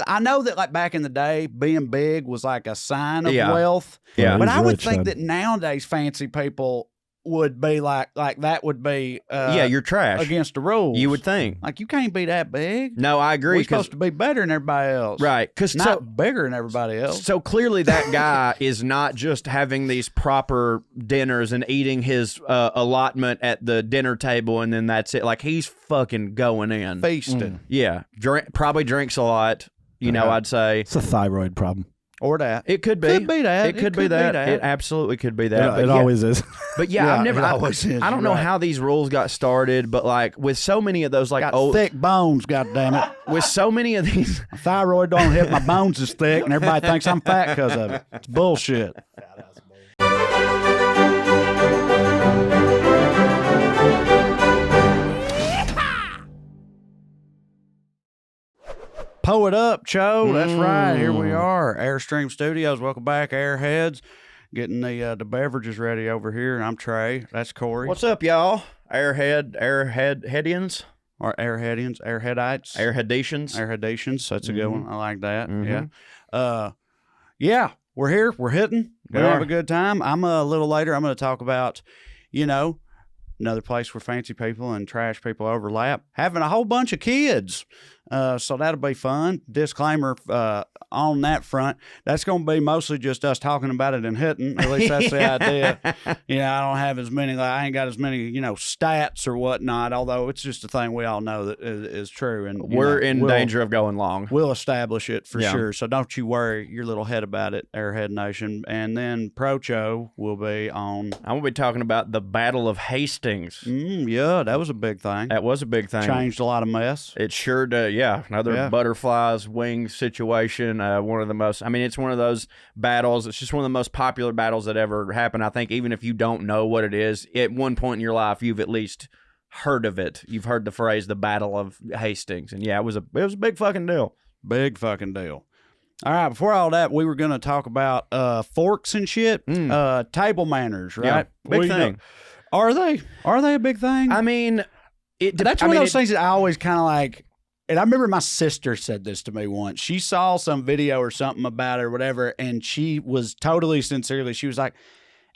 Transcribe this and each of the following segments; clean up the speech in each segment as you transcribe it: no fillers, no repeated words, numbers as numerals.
I know that like back in the day, being big was like a sign of Yeah. wealth. Yeah. But I would Rich, think son. that nowadays fancy people would be like that would be Yeah, you're trash. against the rules. You would think. Like you can't be that big. No, I agree. We're supposed to be better than everybody else. Right. Because Not bigger than everybody else. So clearly that guy is not just having these proper dinners and eating his allotment at the dinner table and then that's it. Like he's fucking going in. Feasting. Yeah. Probably drinks a lot, you know, I'd say. It's a thyroid problem. Or that. It could be. Could be that. It could be that. It absolutely could be that. It always is. But yeah, I've never. it always is, I don't you're know right. how these rules got started, but like with so many of those, like Got thick bones, goddammit. with so many of these, My thyroid don't hit my bones as thick, and everybody thinks I'm fat because of it. It's bullshit. Pull it up, Cho. That's right. Here we are. Airstream Studios. Welcome back, Airheads. Getting the beverages ready over here. I'm Trae. That's Corey. what's up, y'all? Airheadians, Or Airheadians, Airheadites. Airheadatians. Airheadations. That's a good one. I like that. Mhm. Yeah. Yeah, we're here. We're hitting. We're We have are. a good time. I'm a little later. I'm going to talk about, another place where fancy people and trash people overlap. Having a whole bunch of kids. So that'll be fun. Disclaimer on that front. That's going to be mostly just us talking about it and hitting. At least that's the idea. I don't have as many, I ain't got as many, stats or whatnot, although it's just a thing we all know that is true. And We're in we'll- danger of going long. We'll establish it for Yeah. sure. So don't you worry your little head about it, Airhead Nation. And then ProCho will be on. I'm gonna be talking about the Battle of Hastings. Yeah, that was a big thing. That was a big thing. Changed a lot of mess. It sure did. Yeah, another Yeah. butterflies wings situation. One of the most. I mean, it's one of those battles. It's just one of the most popular battles that ever happened. I think even if you don't know what it is, at one point in your life, you've at least heard of it. You've heard the phrase "the Battle of Hastings," and yeah, it was a big fucking deal. Big fucking deal. All right, before all that, we were going to talk about forks and shit, table manners, right? Yeah, big Well, thing. Are they? Are they a big thing? I mean, That's one of those things that I always kind of like. And I remember my sister said this to me once. She saw some video or something about it or whatever, and she was totally sincerely, she was like,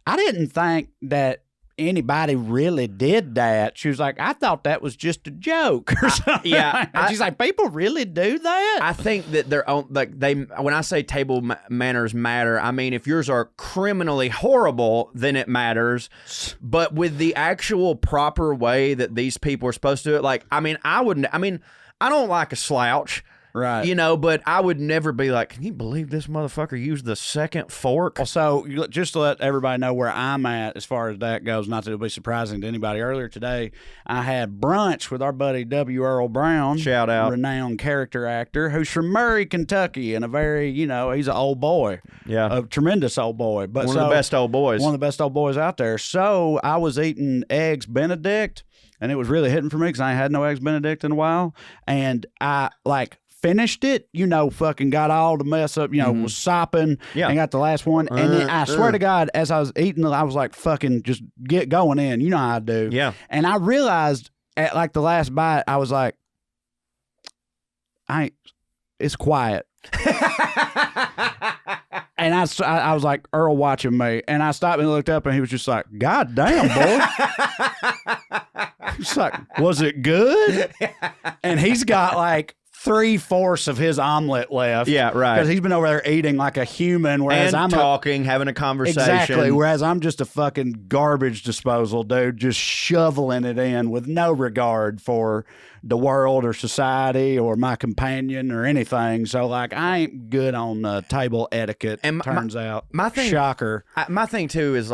I didn't think that anybody really did that. She was like, I thought that was just a joke or something. yeah, And she's like, people really do that? I think that they're like they. When I say table manners matter, I mean if yours are criminally horrible, then it matters. But with the actual proper way that these people are supposed to do it, like I mean, I don't like a slouch. Right. But I would never be like, can you believe this motherfucker used the second fork? So just to let everybody know where I'm at as far as that goes, not that it'll be surprising to anybody. Earlier today, I had brunch with our buddy W. Earl Brown. Shout out. Renowned character actor who's from Murray, Kentucky, and a very, he's an old boy. Yeah. A tremendous old boy. But One of the best old boys. One of the best old boys out there. So I was eating Eggs Benedict, and it was really hitting for me because I ain't had no Eggs Benedict in a while. And I, finished it, fucking got all the mess up, was sopping and got the last one. And then I swear to God, as I was eating, I was like, fucking just get going in. You know how I do. Yeah. And I realized at the last bite, I was like, it's quiet. And I was like, Earl watching me. And I stopped and looked up and he was just like, God damn, boy. It's like, was it good? And he's got 3/4 of his omelet left. Yeah, right. Because he's been over there eating like a human, whereas and I'm talking, having a conversation. Exactly. Whereas I'm just a fucking garbage disposal dude, just shoveling it in with no regard for the world or society or my companion or anything. So I ain't good on table etiquette. And turns out, my thing, shocker. My thing too is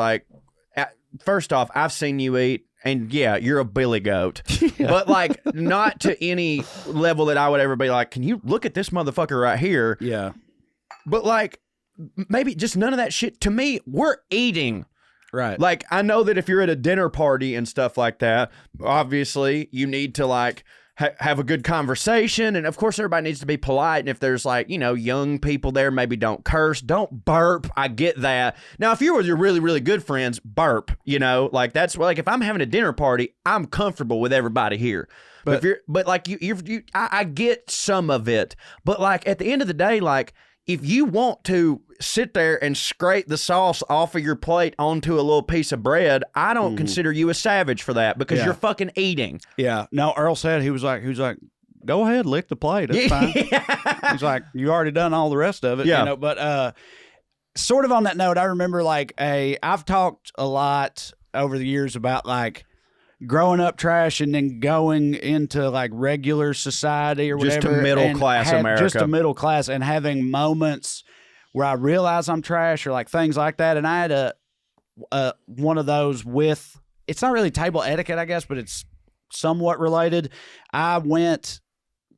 first off, I've seen you eat. And yeah, you're a billy goat, but not to any level that I would ever be like, can you look at this motherfucker right here? Yeah. But maybe just none of that shit. To me, we're eating. Right. I know that if you're at a dinner party and stuff like that, obviously you need to have a good conversation. And of course, everybody needs to be polite. And if there's like, you know, young people there, maybe don't curse, don't burp. I get that. Now, if you're with your really, really good friends, burp, you know, like that's like if I'm having a dinner party, I'm comfortable with everybody here. But like I get some of it. But like at the end of the day, like if you want to sit there and scrape the sauce off of your plate onto a little piece of bread, I don't consider you a savage for that because you're fucking eating. Yeah. No, Earl said he was like, go ahead, lick the plate. It's fine. He's like, you already done all the rest of it. Yeah. You know, but sort of on that note, I remember like I've talked a lot over the years about like growing up trash and then going into like regular society or whatever. Just to middle class America. Just to middle class and having moments where I realize I'm trash or like things like that. And I had one of those with, it's not really table etiquette, I guess, but it's somewhat related. I went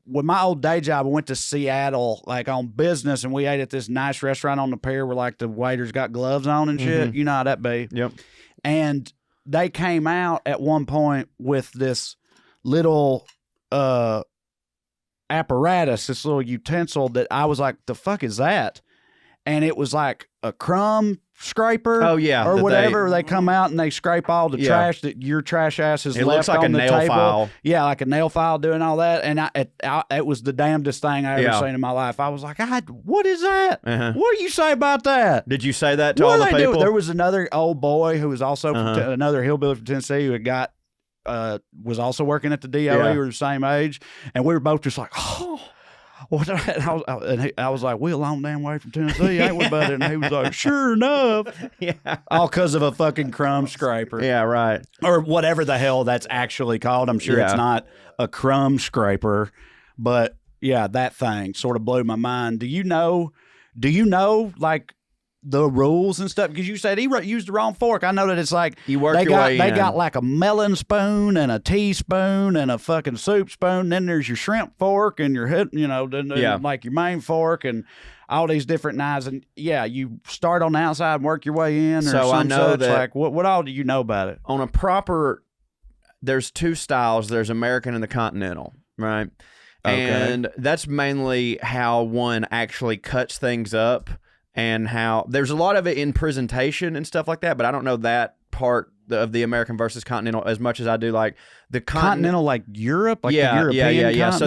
with my old day job. I went to Seattle like on business and we ate at this nice restaurant on the pier where like the waiters got gloves on and shit. You know how that be. Yep. And they came out at one point with this little apparatus, this little utensil that I was like, the fuck is that? And it was like a crumb scraper. Oh, yeah. Or whatever. They come out and they scrape all the trash that your trash ass has left like on the table. It looks like a nail file. Yeah, like a nail file doing all that. And it was the damnedest thing I ever seen in my life. I was like, what is that? What do you say about that? Did you say that to all the people? There was another old boy who was also from another hillbilly from Tennessee who had got was also working at the DOE. We were the same age. And we were both just like, oh. And I was like, we a long damn way from Tennessee, ain't we, buddy? And he was like, sure enough. All because of a fucking crumb scraper. Yeah, right. Or whatever the hell that's actually called. I'm sure it's not a crumb scraper. But, yeah, that thing sort of blew my mind. Do you know, like, the rules and stuff? Because you said he used the wrong fork. I know that it's like you work your way in. They got like a melon spoon and a teaspoon and a fucking soup spoon. Then there's your shrimp fork and your then like your main fork and all these different knives. And you start on the outside and work your way in. So I know that. Like what all do you know about it? On a proper, there's two styles. There's American and the Continental, right? Okay. And that's mainly how one actually cuts things up. And how there's a lot of it in presentation and stuff like that, but I don't know that part of the American versus Continental as much as I do like the Continental, like Europe, like the European continent?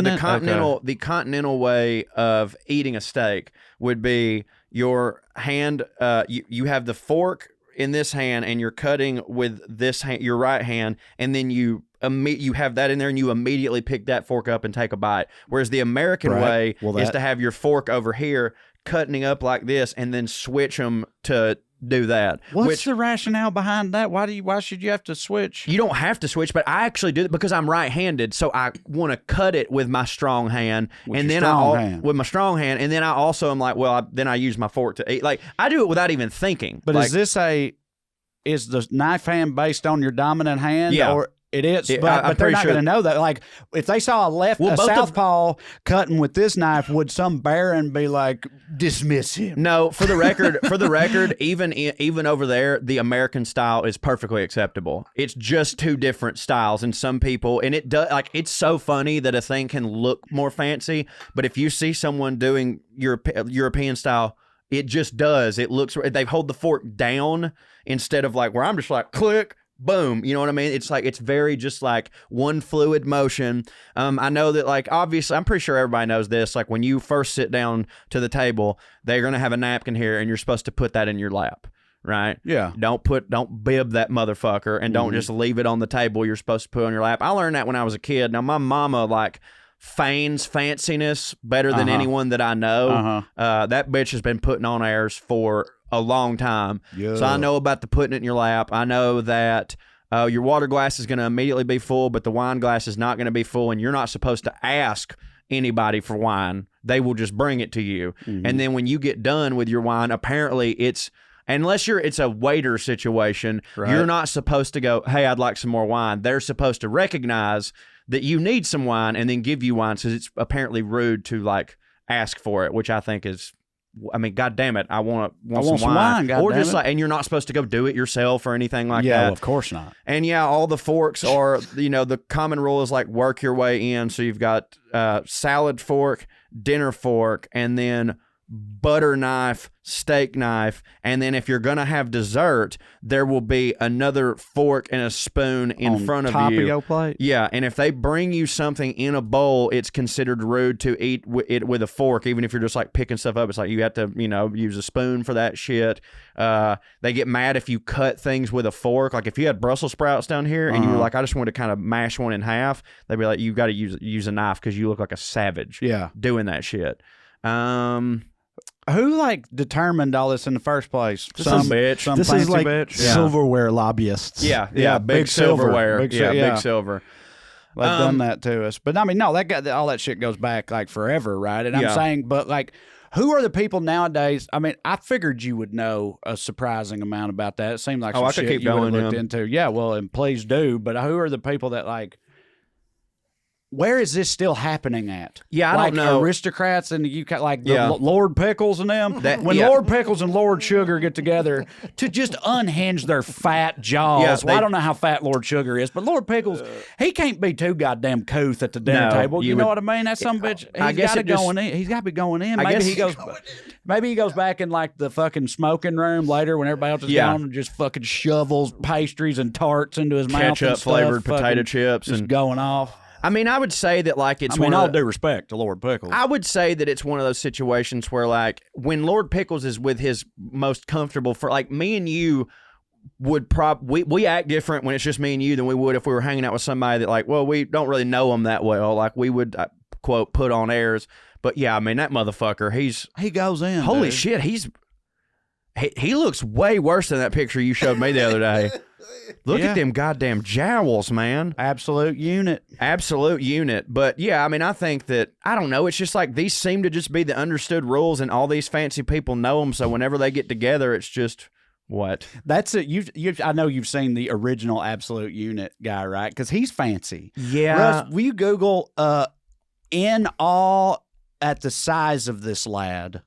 So the Continental way of eating a steak would be your hand. You have the fork in this hand, and you're cutting with this hand, your right hand, and then you have that in there, and you immediately pick that fork up and take a bite. Whereas the American way is to have your fork over here, cutting up like this, and then switch them to do that. What's the rationale behind that? Why should you have to switch? You don't have to switch, but I actually do it because I'm right-handed, so I want to cut it with my strong hand, with my strong hand, and then I also am like, then I use my fork to eat. Like I do it without even thinking. But is the knife hand based on your dominant hand? Yeah. Or it is, but they're not going to know that. Like, if they saw a southpaw cutting with this knife, would some baron be like, dismiss him? No, for the record, even over there, the American style is perfectly acceptable. It's just two different styles, and some people, and it does it's so funny that a thing can look more fancy, but if you see someone doing European style, it just does. It looks, they hold the fork down instead of like where I'm just like click. Boom, you know what I mean? It's like, it's very just like one fluid motion. I know that like, obviously, I'm pretty sure everybody knows this. Like when you first sit down to the table, they're going to have a napkin here and you're supposed to put that in your lap, right? Yeah. Don't bib that motherfucker and don't just leave it on the table. You're supposed to put it on your lap. I learned that when I was a kid. Now my mama like feigns fanciness better than anyone that I know. That bitch has been putting on airs for a long time. So I know about the putting it in your lap. I know that your water glass is going to immediately be full, but the wine glass is not going to be full, and you're not supposed to ask anybody for wine. They will just bring it to you. And then when you get done with your wine, apparently it's a waiter situation, you're not supposed to go, hey, I'd like some more wine. They're supposed to recognize that you need some wine and then give you wine, because it's apparently rude to like ask for it, which I think is I mean, God damn it, I want some wine, or just goddammit. like, and you're not supposed to go do it yourself or anything like Yeah, that. well, of course not. And yeah, all the forks are, the common rule is like work your way in. So you've got salad fork, dinner fork, and then butter knife, steak knife, and then if you're gonna have dessert, there will be another fork and a spoon in front of you. Top of your plate. Yeah, and if they bring you something in a bowl, it's considered rude to eat it with a fork, even if you're just like picking stuff up. It's like you have to, use a spoon for that shit. They get mad if you cut things with a fork. Like if you had Brussels sprouts down here and you were like, I just wanted to kind of mash one in half, they'd be like, you got to use a knife because you look like a savage. Yeah, doing that shit. Who determined all this in the first place? Some bitch. Some This fancy is like bitch. silverware lobbyists. Yeah, big silverware. Big silver. They've done that to us. But I mean, no, all that shit goes back like forever, right? And I'm saying, but like, who are the people nowadays? I mean, I figured you would know a surprising amount about that. It seemed like some I could shit keep you would going, have looked into. Yeah, well, and please do. But who are the people that like? Where is this still happening at? Yeah, I don't know. Aristocrats in the UK, like the Lord Pickles and them. When yeah. Lord Pickles and Lord Sugar get together to just unhinge their fat jaws. Well, I don't know how fat Lord Sugar is, but Lord Pickles, he can't be too goddamn couth at the dinner table. You know what I mean? That's some bitch. He's got to go in. He's got to be going in. Maybe he goes back in like the fucking smoking room later when everybody else is gone and just fucking shovels pastries and tarts into his mouth. Ketchup flavored potato chips just and going off. I mean, I would say that like it's. I mean, all due respect to Lord Pickles. I would say that it's one of those situations where like when Lord Pickles is with his most comfortable for like me and you would we act different when it's just me and you than we would if we were hanging out with somebody that like, well, we don't really know him that well. Like we would quote put on airs, but yeah, I mean that motherfucker, he goes in. Holy dude. shit, he looks way worse than that picture you showed me the other day. Look at them goddamn jowls, man. Absolute unit. But yeah, I mean, I think that, I don't know, it's just like these seem to just be the understood rules and all these fancy people know them. So whenever they get together, it's just what? That's it. I know you've seen the original Absolute Unit guy, right? Because he's fancy. Yeah. Russ, will you Google in awe at the size of this lad?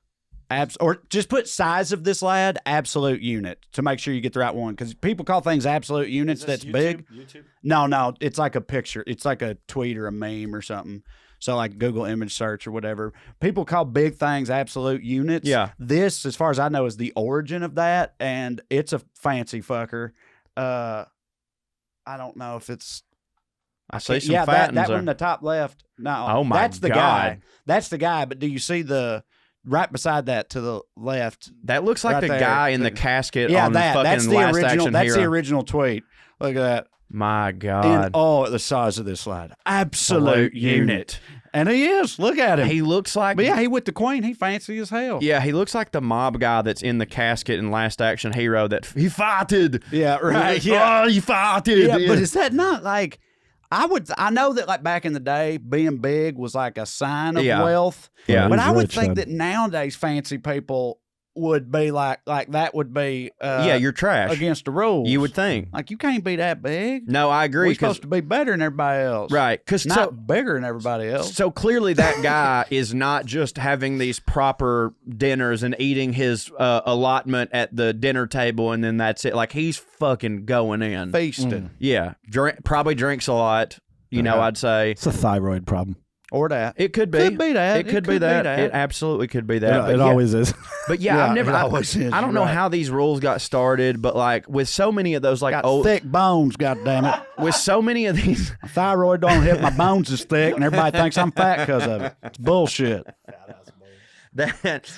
Or just put size of this lad, absolute unit, to make sure you get the right one. Because people call things absolute units that's YouTube? big. YouTube? No, it's like a picture. It's like a tweet or a meme or something. So like Google image search or whatever. People call big things absolute units. Yeah. This, as far as I know, is the origin of that, and it's a fancy fucker. I don't know if it's... I see some that fattens one in the top left. No, oh my that's the God. guy. That's the guy. But do you see the... Right beside that to the left. That looks like right the there. guy in the casket on that's fucking the Last original. Action That's Hero. the original tweet. Look at that. My God. In awe at the size of this slide. Absolute unit. And he is. Look at him. He looks like... But yeah, he with the queen. He fancy as hell. Yeah, he looks like the mob guy that's in the casket in Last Action Hero that he farted. Yeah, right. Yeah. Oh, he farted. Yeah, but is that not like... I know that like back in the day, being big was like a sign of wealth. Yeah. But He's I would rich, think then. that nowadays fancy people would be like that would be yeah, you're trash. against the rules. You would think. Like you can't be that big. No, I agree. We're supposed to be better than everybody else. Right. Because Not bigger than everybody else. So clearly that guy is not just having these proper dinners and eating his allotment at the dinner table and then that's it. Like he's fucking going in. Feasting. Yeah. Probably drinks a lot, I'd say. It's a thyroid problem. Or that. It could be. Could be that. It could be that. It absolutely could be that. It always is. But yeah, I've never. it always is. I don't know Right. how these rules got started, but like with so many of those, like Got old, thick bones, goddammit. with so many of these, My thyroid don't hit my bones as thick, and everybody thinks I'm fat because of it. It's bullshit. that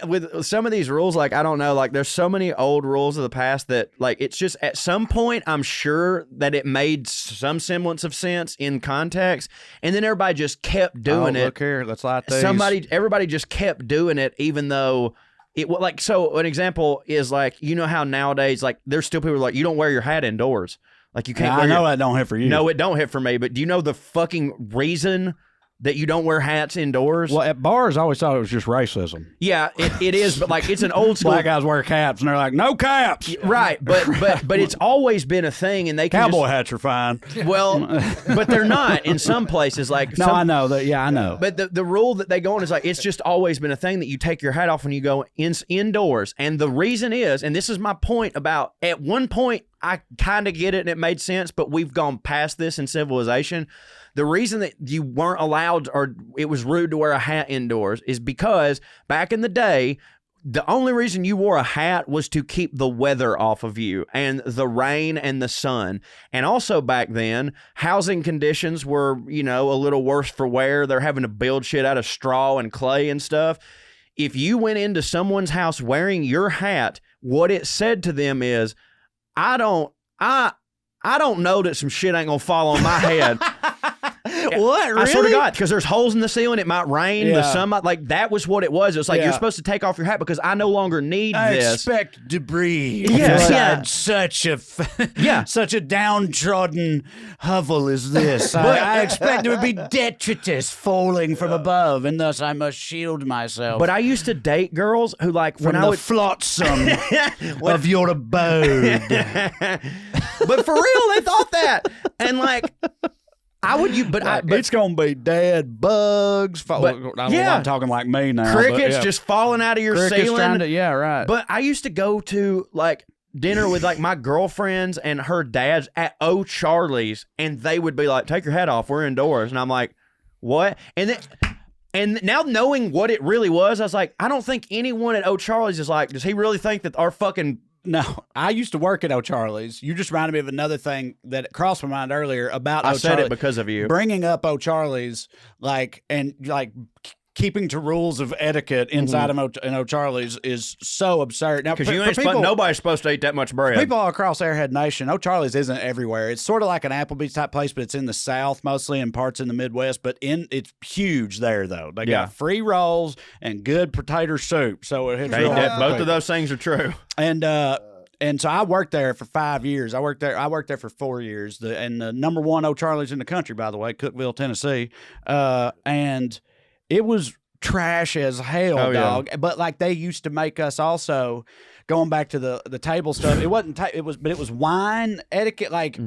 with some of these rules, like I don't know, like there's so many old rules of the past that like it's just at some point I'm sure that it made some semblance of sense in context, and then everybody just kept doing it. Look here, let's light these. Everybody just kept doing it, even though it like so. An example is like how nowadays like there's still people like you don't wear your hat indoors, like you can't. I know that don't hit for you. No, it don't hit for me. But do you know the fucking reason that you don't wear hats indoors. Well, at bars, I always thought it was just racism. Yeah, it is, but like it's an old school. Black guys wear caps, and they're like, no caps. Right, but it's always been a thing, and they can Cowboy hats are fine. Well, but they're not in some places. Like I know that. Yeah, I know. But the rule that they go on is like it's just always been a thing that you take your hat off when you go indoors, and the reason is, and this is my point about at one point I kind of get it and it made sense, but we've gone past this in civilization. The reason that you weren't allowed or it was rude to wear a hat indoors is because back in the day, the only reason you wore a hat was to keep the weather off of you and the rain and the sun. And also back then, housing conditions were, a little worse for wear. They're having to build shit out of straw and clay and stuff. If you went into someone's house wearing your hat, what it said to them is, I don't know that some shit ain't gonna fall on my head. What? Really? I swear to God, because there's holes in the ceiling. It might rain. Yeah. The sun might, like that was what it was. It was like you're supposed to take off your hat because I no longer need this. I expect debris. Yeah. Such a downtrodden hovel as this. I expect there would be detritus falling from above, and thus I must shield myself. But I used to date girls who from the flotsam of your abode. But for real, they thought that, and like. It's gonna be dead bugs. I'm talking like me now. Crickets just falling out of your ceiling. Right. But I used to go to like dinner with like my girlfriends and her dads at O'Charlie's, and they would be like, "Take your hat off. We're indoors." And I'm like, "What?" And now knowing what it really was, I was like, I don't think anyone at O'Charlie's is like, does he really think that our fucking. No, I used to work at O'Charlie's. You just reminded me of another thing that crossed my mind earlier about I O'Charlie's. said it because of you. Bringing up O'Charlie's, keeping to rules of etiquette inside of O'Charlie's is so absurd. Now, because nobody's supposed to eat that much bread. People all across Airhead Nation, O'Charlie's isn't everywhere. It's sort of like an Applebee's type place, but it's in the South mostly and parts in the Midwest. But it's huge there, though. They got free rolls and good potato soup. So both of those things are true. And so I worked there for 5 years. I worked there for 4 years. And the number one O'Charlie's in the country, by the way, Cookeville, Tennessee. And it was trash as hell, dog. Yeah. But like they used to make us also going back to the table stuff. It wasn't. It was wine etiquette. Like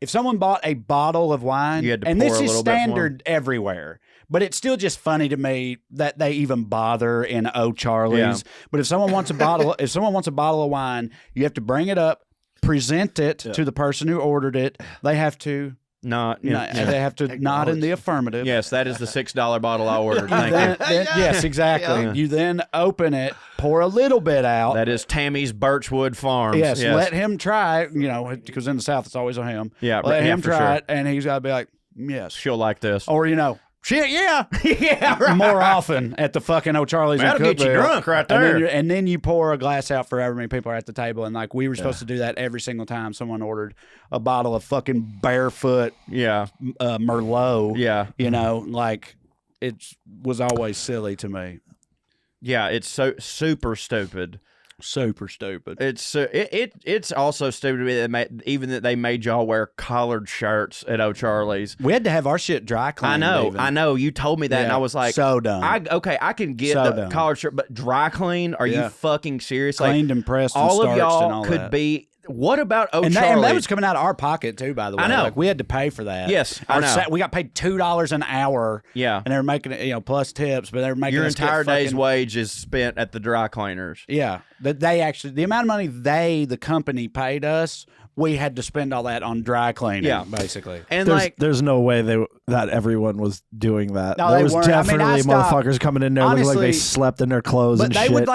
if someone bought a bottle of wine, and this is standard everywhere. But it's still just funny to me that they even bother in O'Charlie's. Yeah. But if someone wants a bottle, of wine, you have to bring it up, present it to the person who ordered it. They have to. They have to nod in the affirmative. Yes, that is the $6 bottle I ordered. Thank you. Yes, exactly. Yeah. You then open it, pour a little bit out. That is Tammy's Birchwood Farms. Yes, let him try it, because in the South it's always on him. Yeah, let him try it, and he's got to be like, yes. She'll like this. Or, shit, yeah. Yeah, right. More often at the fucking O'Charlie's. That'll get you drunk right there. And then you pour a glass out for however many people are at the table. And like we were supposed to do that every single time someone ordered a bottle of fucking Barefoot Merlot. Yeah. Like it was always silly to me. Yeah, it's so super stupid. Super stupid. It's also stupid to me that they made y'all wear collared shirts at O'Charlie's. We had to have our shit dry cleaned. I know. You told me that, and I was like, so dumb. I can get the collared shirt, but dry clean? Are you fucking serious? Cleaned and pressed and starched and all that. All of y'all could be. What about O'Charlie's? And that was coming out of our pocket too, by the way. I know. Like we had to pay for that. Yes, I know. We got paid $2 an hour. Yeah, and they were making it, plus tips, but they were making your entire day's wage is spent at the dry cleaners. Yeah, that the amount of money the company paid us, we had to spend all that on dry cleaning. Yeah, basically. And there's no way that everyone was doing that. No, there was definitely motherfuckers coming in there looking like they slept in their clothes and shit. But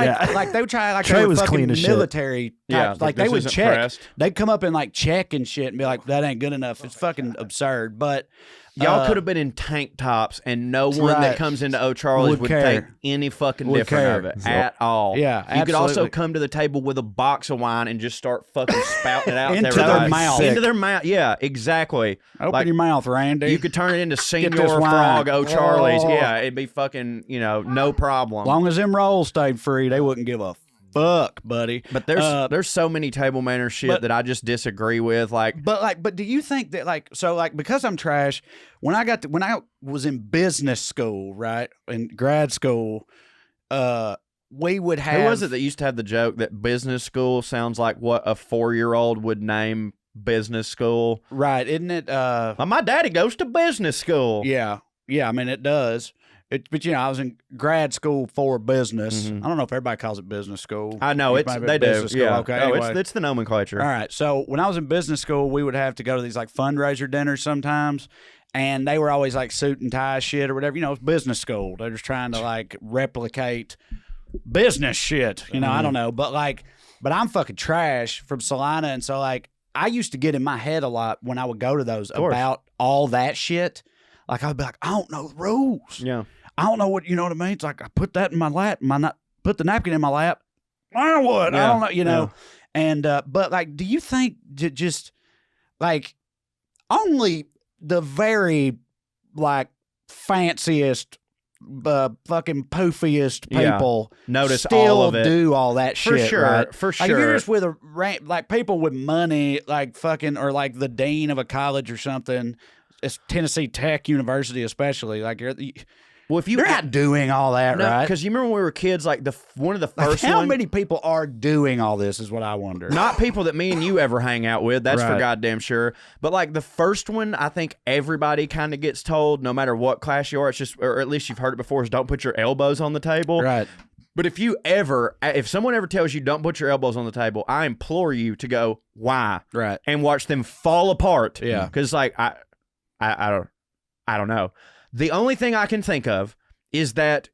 they would try Trae was clean as military. Yeah, like they would check. They'd come up and like check and shit and be like, that ain't good enough. It's fucking absurd. But y'all could have been in tank tops, and no one that comes into O'Charlie's would think any fucking different of it at all. Yeah, absolutely. You could also come to the table with a box of wine and just start fucking spouting it out into their mouth. Into their mouth. Yeah, exactly. Open your mouth, Randy. You could turn it into Senior Frog O'Charlie's. Yeah, it'd be fucking, no problem. Long as them rolls stayed free, they wouldn't give a fuck, buddy. But there's so many table manners shit that I just disagree with. But do you think that because I'm trash, when I was in business school, right, in grad school, we would have. Who was it that used to have the joke that business school sounds like what a 4-year-old would name business school? Right, isn't it? My daddy goes to business school. Yeah. I mean, it does. But I was in grad school for business. Mm-hmm. I don't know if everybody calls it business school. I know they do. School. Yeah. Okay. Oh, anyway. it's the nomenclature. All right. So when I was in business school, we would have to go to these like fundraiser dinners sometimes, and they were always like suit and tie shit or whatever. It's business school. They're just trying to like replicate business shit. I don't know, but I'm fucking trash from Salina, and so like I used to get in my head a lot when I would go to those about all that shit. Like I'd be like, I don't know the rules. Yeah. I don't know what what I mean. It's like I put that in my lap, put the napkin in my lap. I what? Yeah. I don't know, And but like, do you think just like only the very like fanciest, fucking poofiest people notice still all of it. Do all that for shit, sure, right? For sure. Like if you're just with like people with money, like fucking, or like the dean of a college or something. It's Tennessee Tech University, especially like well, if you're not doing all that, right? Because you remember when we were kids, like one of the first how many people are doing all this is what I wonder. Not people that me and you ever hang out with. That's right. for goddamn sure. But like the first one, I think everybody kind of gets told, no matter what class you are, it's just, or at least you've heard it before, is don't put your elbows on the table. Right. But if someone ever tells you don't put your elbows on the table, I implore you to go, why? Right. And watch them fall apart. Yeah. Because like I don't know. The only thing I can think of is that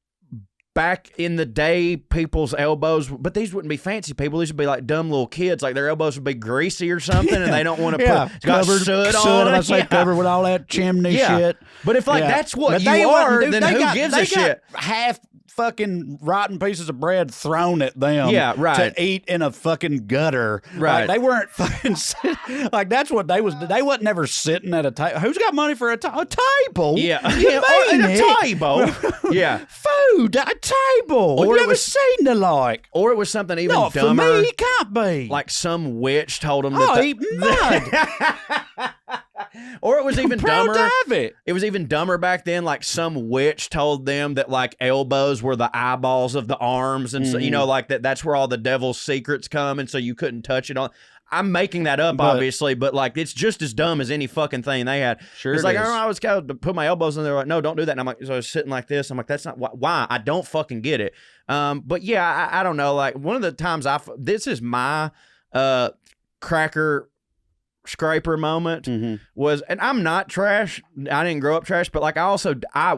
back in the day, people's elbows, but these wouldn't be fancy people. These would be like dumb little kids. Like their elbows would be greasy or something, and they don't want to put soot on it. Covered with all that chimney shit. But if that's what you are, then who gives a shit? Half fucking rotten pieces of bread thrown at them to eat in a fucking gutter. Right. Like, they weren't fucking like that's what they wasn't never sitting at a table. Who's got money for a table? Yeah. A table. Yeah. Food at a table. Have you ever seen the like? Or it was something even Not dumber. For me, it can't be. Like some witch told them eat mud. Or it was even dumber. It was even dumber back then. Like some witch told them that like elbows were the eyeballs of the arms, and so like that's where all the devil's secrets come, and so you couldn't touch it on. I'm making that up, obviously, but like it's just as dumb as any fucking thing they had. Sure, it's like I was kind of put my elbows in there. Like, no, don't do that. And I'm like, so I was sitting like this. I'm like, that's not why. I don't fucking get it. But yeah, I don't know. Like one of the times this is my cracker scraper moment was, and I'm not trash. I didn't grow up trash, but like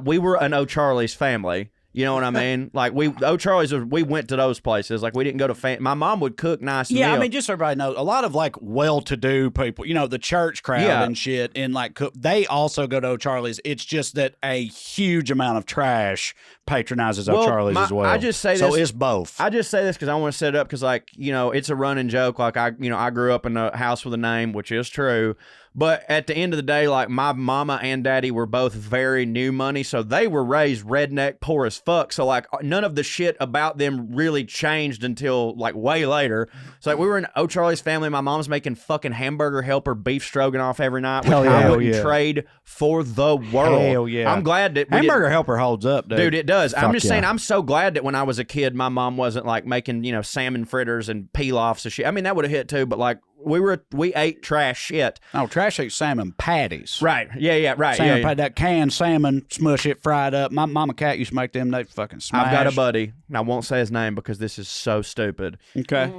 we were an O'Charlie's family. You know what I mean? Like O'Charlie's, we went to those places. Like we didn't go to my mom would cook nice meals. I mean, just so everybody knows, a lot of like well-to-do people, the church crowd and shit, and like they also go to O'Charlie's. It's just that a huge amount of trash patronizes O'Charlie's as well. I just say this. So it's both. I just say this because I want to set it up because like, it's a running joke. Like I grew up in a house with a name, which is true. But at the end of the day, like my mama and daddy were both very new money, so they were raised redneck, poor as fuck. So like none of the shit about them really changed until like way later. So like we were in O'Charlie's family. My mom's making fucking hamburger helper beef stroganoff every night, which I wouldn't trade for the world. Hell yeah! I'm glad that hamburger helper holds up, dude. It does. I'm just saying, I'm so glad that when I was a kid, my mom wasn't like making salmon fritters and pilafs and shit. I mean that would have hit too, but like. We ate trash shit. Oh, trash ate salmon patties. Right. Yeah, right. Salmon patty, that canned salmon, smush it, fried up. My mama cat used to make them. They fucking smash. I've got a buddy, and I won't say his name because this is so stupid. Okay.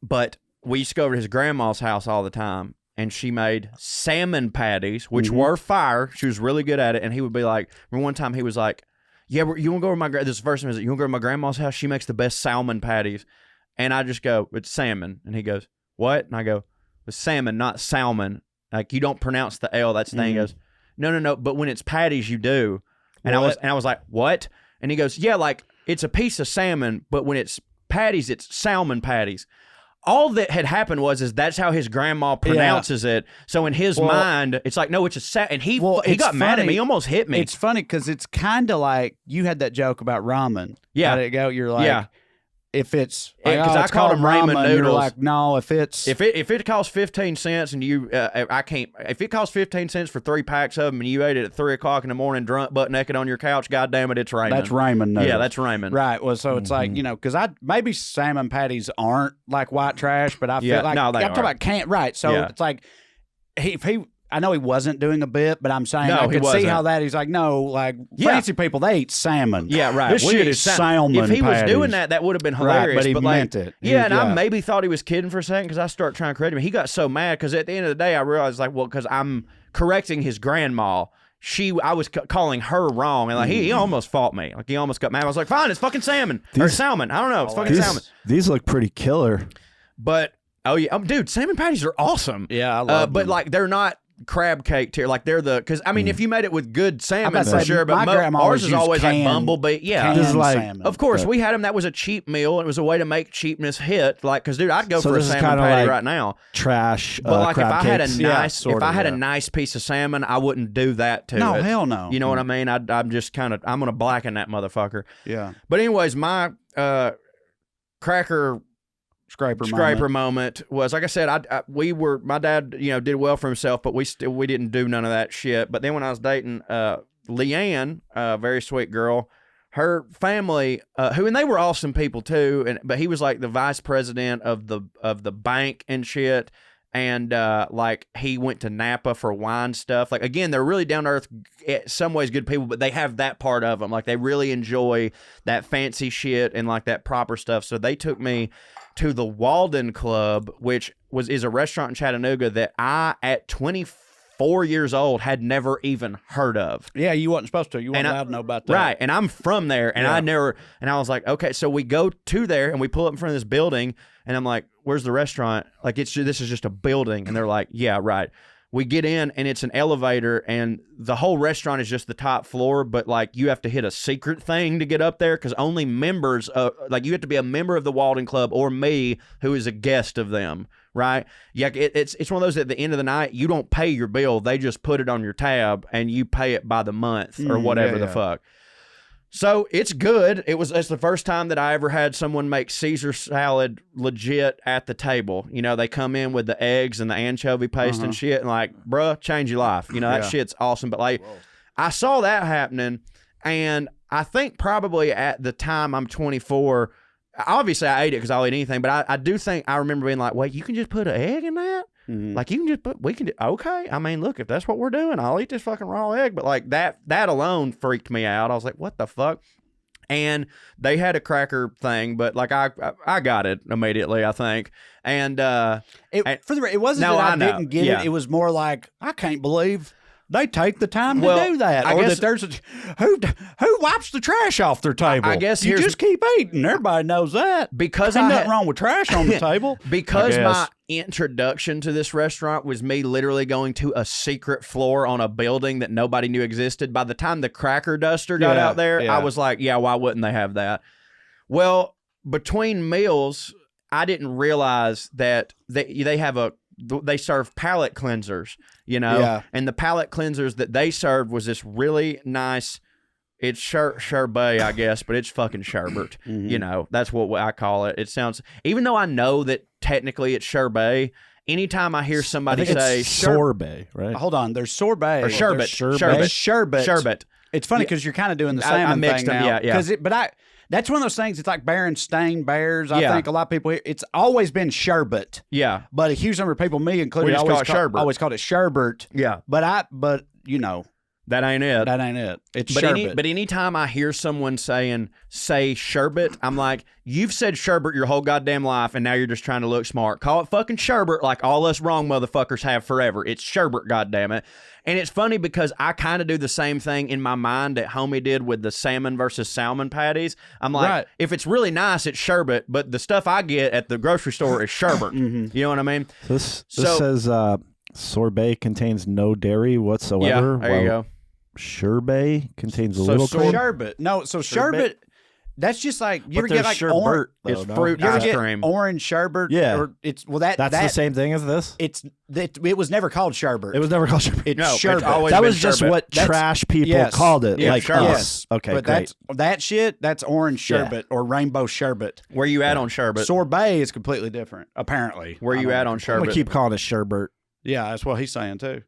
But we used to go over to his grandma's house all the time, and she made salmon patties, which were fire. She was really good at it, and he would be like, remember one time he was like, yeah, you want to go over this is the first time, you want to go to my grandma's house? She makes the best salmon patties. And I just go, it's salmon. And he goes, what? And I go, it's salmon, not salmon. Like you don't pronounce the L. That's the thing. He goes, no. But when it's patties, you do. And I was like, what? And he goes, yeah, like it's a piece of salmon, but when it's patties, it's salmon patties. All that had happened is that's how his grandma pronounces it. So in his mind, it's like, no, it's a and he got mad at me. He almost hit me. It's funny because it's kind of like you had that joke about ramen. Yeah. How did it go? You're like, if it's because I called them ramen noodles. You're like, no, if it costs 15 cents and you I can't, if it costs 15 cents for 3 packs of them and you ate it at 3 o'clock in the morning drunk butt naked on your couch, god damn it, it's ramen. That's ramen noodles. Yeah, that's ramen. Right. Well, so it's like, because maybe salmon patties aren't like white trash, but I feel like no, they I'm talking about right. So it's like I know he wasn't doing a bit, but I'm saying I could see how that he's like, no, like fancy people, they eat salmon. Yeah, right. This shit is salmon. If he was patties. doing that, that would have been hilarious. Right, but he meant it. Yeah, I maybe thought he was kidding for a second because I started trying to correct him. He got so mad because at the end of the day, I realized like, well, because I'm correcting his grandma. I was calling her wrong, and like he almost fought me. Like he almost got mad. I was like, fine, it's fucking salmon or salmon. I don't know. It's fucking salmon. These look pretty killer. But dude, salmon patties are awesome. Yeah, I love them. But like they're not crab cake tier. Like they're because I mean, if you made it with good salmon for sure, but ours is always like bumblebee. Yeah, this is like salmon. Of course we had them. That was a cheap meal. It was a way to make cheapness hit. Like because dude, I'd go for a salmon patty like right now. Trash. But like if I had a nice, a nice piece of salmon, I wouldn't do that to it. No, hell no. You know what I mean? I'm just kind of I'm gonna blacken that motherfucker. Yeah. But anyways, my cracker scraper moment was, like I said, my dad, did well for himself, but we didn't do none of that shit. But then when I was dating Leanne, a very sweet girl, her family, and they were awesome people too, but he was like the vice president of the bank and shit. And like he went to Napa for wine stuff. Like again, they're really down to earth, in some ways good people, but they have that part of them. Like they really enjoy that fancy shit and like that proper stuff. So they took me to the Walden Club, which is a restaurant in Chattanooga that I, at 24 years old, had never even heard of. Yeah, you wasn't supposed to. You weren't allowed to know about that. Right, and I'm from there, and I was like, okay, so we go to there, and we pull up in front of this building, and I'm like, where's the restaurant? Like, this is just a building. And they're like, yeah, right. We get in, and it's an elevator, and the whole restaurant is just the top floor, but, like, you have to hit a secret thing to get up there because only members like, you have to be a member of the Walden Club or me, who is a guest of them, right? Yeah, it's one of those at the end of the night, you don't pay your bill. They just put it on your tab, and you pay it by the month or whatever the fuck. So it's good. It's the first time that I ever had someone make Caesar salad legit at the table. They come in with the eggs and the anchovy paste and shit, and like, bruh, change your life. That shit's awesome. But like, I saw that happening, and I think probably at the time I'm 24. Obviously, I ate it because I'll eat anything, but I do think I remember being like, wait, you can just put an egg in that? Like, you can just okay. I mean, look, if that's what we're doing, I'll eat this fucking raw egg. But like that alone freaked me out. I was like, what the fuck? And they had a cracker thing, but like I got it immediately, I think. And it wasn't that I didn't get it. It was more like, I can't believe they take the time to do that. I guess, that there's who wipes the trash off their table. I guess you just keep eating. Everybody knows that. Because ain't nothing wrong with trash on the table. Because my introduction to this restaurant was me literally going to a secret floor on a building that nobody knew existed. By the time the cracker duster got out there, I was like, yeah, why wouldn't they have that? Well, between meals, I didn't realize that they serve palate cleansers, and the palate cleansers that they served was this really nice, it's sherbet, I guess, but it's fucking sherbet. That's what I call it. It sounds, even though I know that technically it's sherbet, anytime I hear somebody say sorbet, right? Hold on, there's sorbet or sherbet. Sherbet. It's funny because you're kind of doing the salmon thing now. Yeah. That's one of those things. It's like Berenstain Bears. I think a lot of people. It's always been sherbet. Yeah, but a huge number of people, me included, always called it sherbet. Yeah, but that ain't it. That ain't it. It's sherbet. But anytime I hear someone say sherbet, I'm like, you've said sherbet your whole goddamn life, and now you're just trying to look smart. Call it fucking sherbet like all us wrong motherfuckers have forever. It's sherbet, goddammit. And it's funny because I kind of do the same thing in my mind that homie did with the salmon versus salmon patties. I'm like, if it's really nice, it's sherbet, but the stuff I get at the grocery store is sherbet. You know what I mean? This says sorbet contains no dairy whatsoever. Yeah, there you go. Sherbet contains a little sherbet. No, so sherbet. That's just like you ever But get like sherbet, It's though, fruit you ever ice get cream. orange sherbet? Yeah. Or it's That's the same thing as this? It was never called sherbet. It was never called sherbet. It's No, it's sherbet. always That been was just sherbet. what trash people yes. called it. Yeah, like sherbet. us. Yes. Okay, but great. that shit, that's orange sherbet or rainbow sherbet. Where you at on sherbet? Sorbet is completely different, apparently. Where you at on I'm sherbet? going to keep calling it sherbet. Yeah, that's what he's saying too.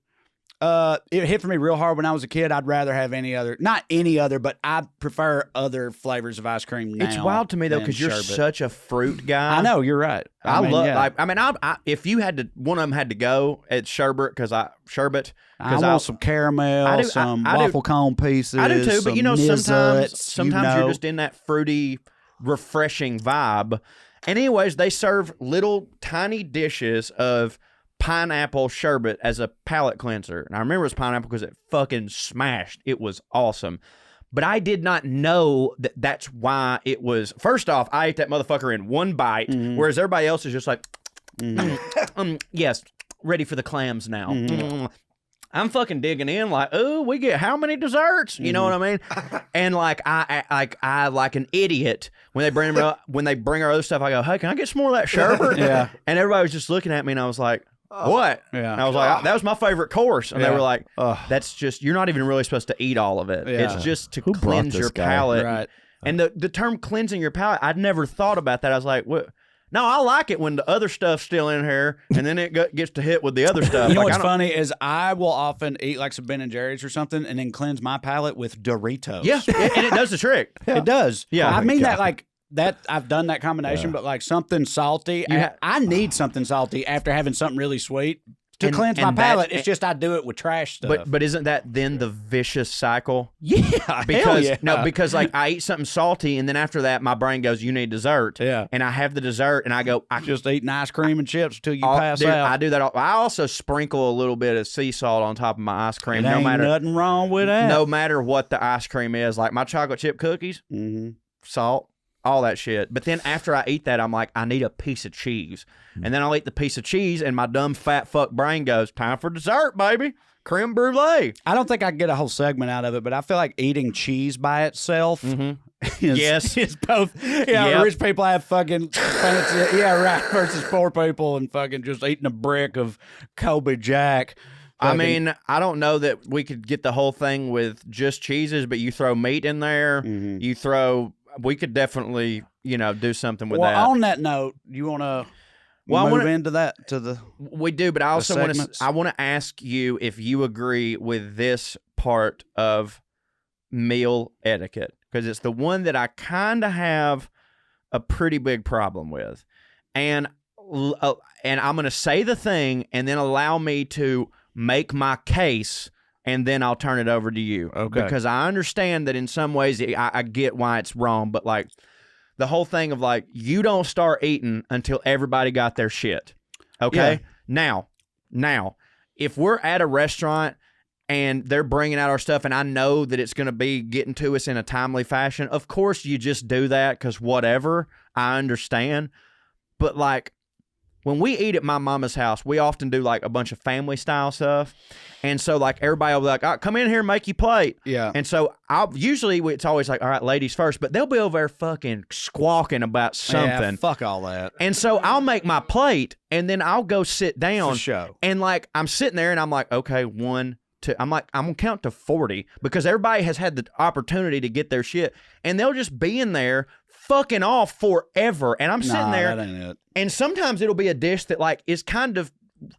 It hit for me real hard when I was a kid. I'd rather have not any other, but I prefer other flavors of ice cream now. It's wild to me though than because you're sherbet. such a fruit guy. I know, you're right. I mean, love. yeah. Like, I mean, if you had to, one of them had to go. It's sherbet because I want some caramel, I do- some I do- waffle cone pieces. I do too. But some you know, sometimes Nizzets, you're just in that fruity, refreshing vibe. And anyways, they serve little tiny dishes of pineapple sherbet as a palate cleanser. And I remember it was pineapple because it fucking smashed. It was awesome. But I did not know that that's why it was. First off, I ate that motherfucker in one bite, whereas everybody else is just like, yes, ready for the clams now. I'm fucking digging in like, oh, we get how many desserts? You know what I mean? And like I like an idiot when they bring our other stuff. I go, hey, can I get some more of that sherbet? Yeah. And everybody was just looking at me, and I was like, what? Yeah. And I was like, that was my favorite course. And they Yeah. were like, that's just, you're not even really supposed to eat all of it. Yeah. It's just to Who brought cleanse this your guy? palate. Right. And the term cleansing your palate, I'd never thought about that. I was like, what? No, I like it when the other stuff's still in here, and then it gets to hit with the other stuff. You know Like, what's I don't- funny is I will often eat like some Ben and Jerry's or something, and then cleanse my palate with Doritos. Yeah, and it does the trick. It does. Yeah. I Oh mean my that God. like that. I've done that combination, but like something salty. I need something salty after having something really sweet to And- cleanse my and that- palate. It's just I do it with trash stuff. But isn't that then the vicious cycle? yeah, Because hell yeah. no, because like I eat something salty, and then after that, my brain goes, "You need dessert." Yeah. and I have the dessert, and I go, "I just eating ice cream and chips until you I'll- pass dude, out. I do that. I also sprinkle a little bit of sea salt on top of my ice cream. It ain't nothing wrong with that. No matter what the ice cream is, like my chocolate chip cookies, salt, all that shit. But then after I eat that, I'm like, I need a piece of cheese. And then I'll eat the piece of cheese, and my dumb fat fuck brain goes, time for dessert, baby. Creme brulee. I don't think I can get a whole segment out of it, but I feel like eating cheese by itself Yes. is both. Yeah, Yep. rich people have fucking fancy, yeah, right, versus poor people and fucking just eating a brick of Kobe Jack. I Fucking- mean, I don't know that we could get the whole thing with just cheeses, but you throw meat in there, we could definitely, do something with well, that. on that note, you want to move into that to the We do, but I also want to. segments? I want to ask you if you agree with this part of meal etiquette, because it's the one that I kind of have a pretty big problem with, and I'm going to say the thing, and then allow me to make my case, and then I'll turn it over to you. Okay. Because I understand that in some ways I get why it's wrong, but like the whole thing of like, you don't start eating until everybody got their shit. Okay. Now, if we're at a restaurant and they're bringing out our stuff and I know that it's going to be getting to us in a timely fashion, of course you just do that because whatever, I understand. But like, when we eat at my mama's house, we often do like a bunch of family style stuff. And so like everybody will be like, come in here and make you plate. Yeah. And so it's always like, all right, ladies first, but they'll be over there fucking squawking about something. Yeah, fuck all that. And so I'll make my plate and then I'll go sit down. For sure. And like I'm sitting there and I'm like, okay, 1, 2. I'm gonna count to 40 because everybody has had the opportunity to get their shit. And they'll just be in there fucking off forever. And I'm sitting there. That ain't it. And sometimes it'll be a dish that like is kind of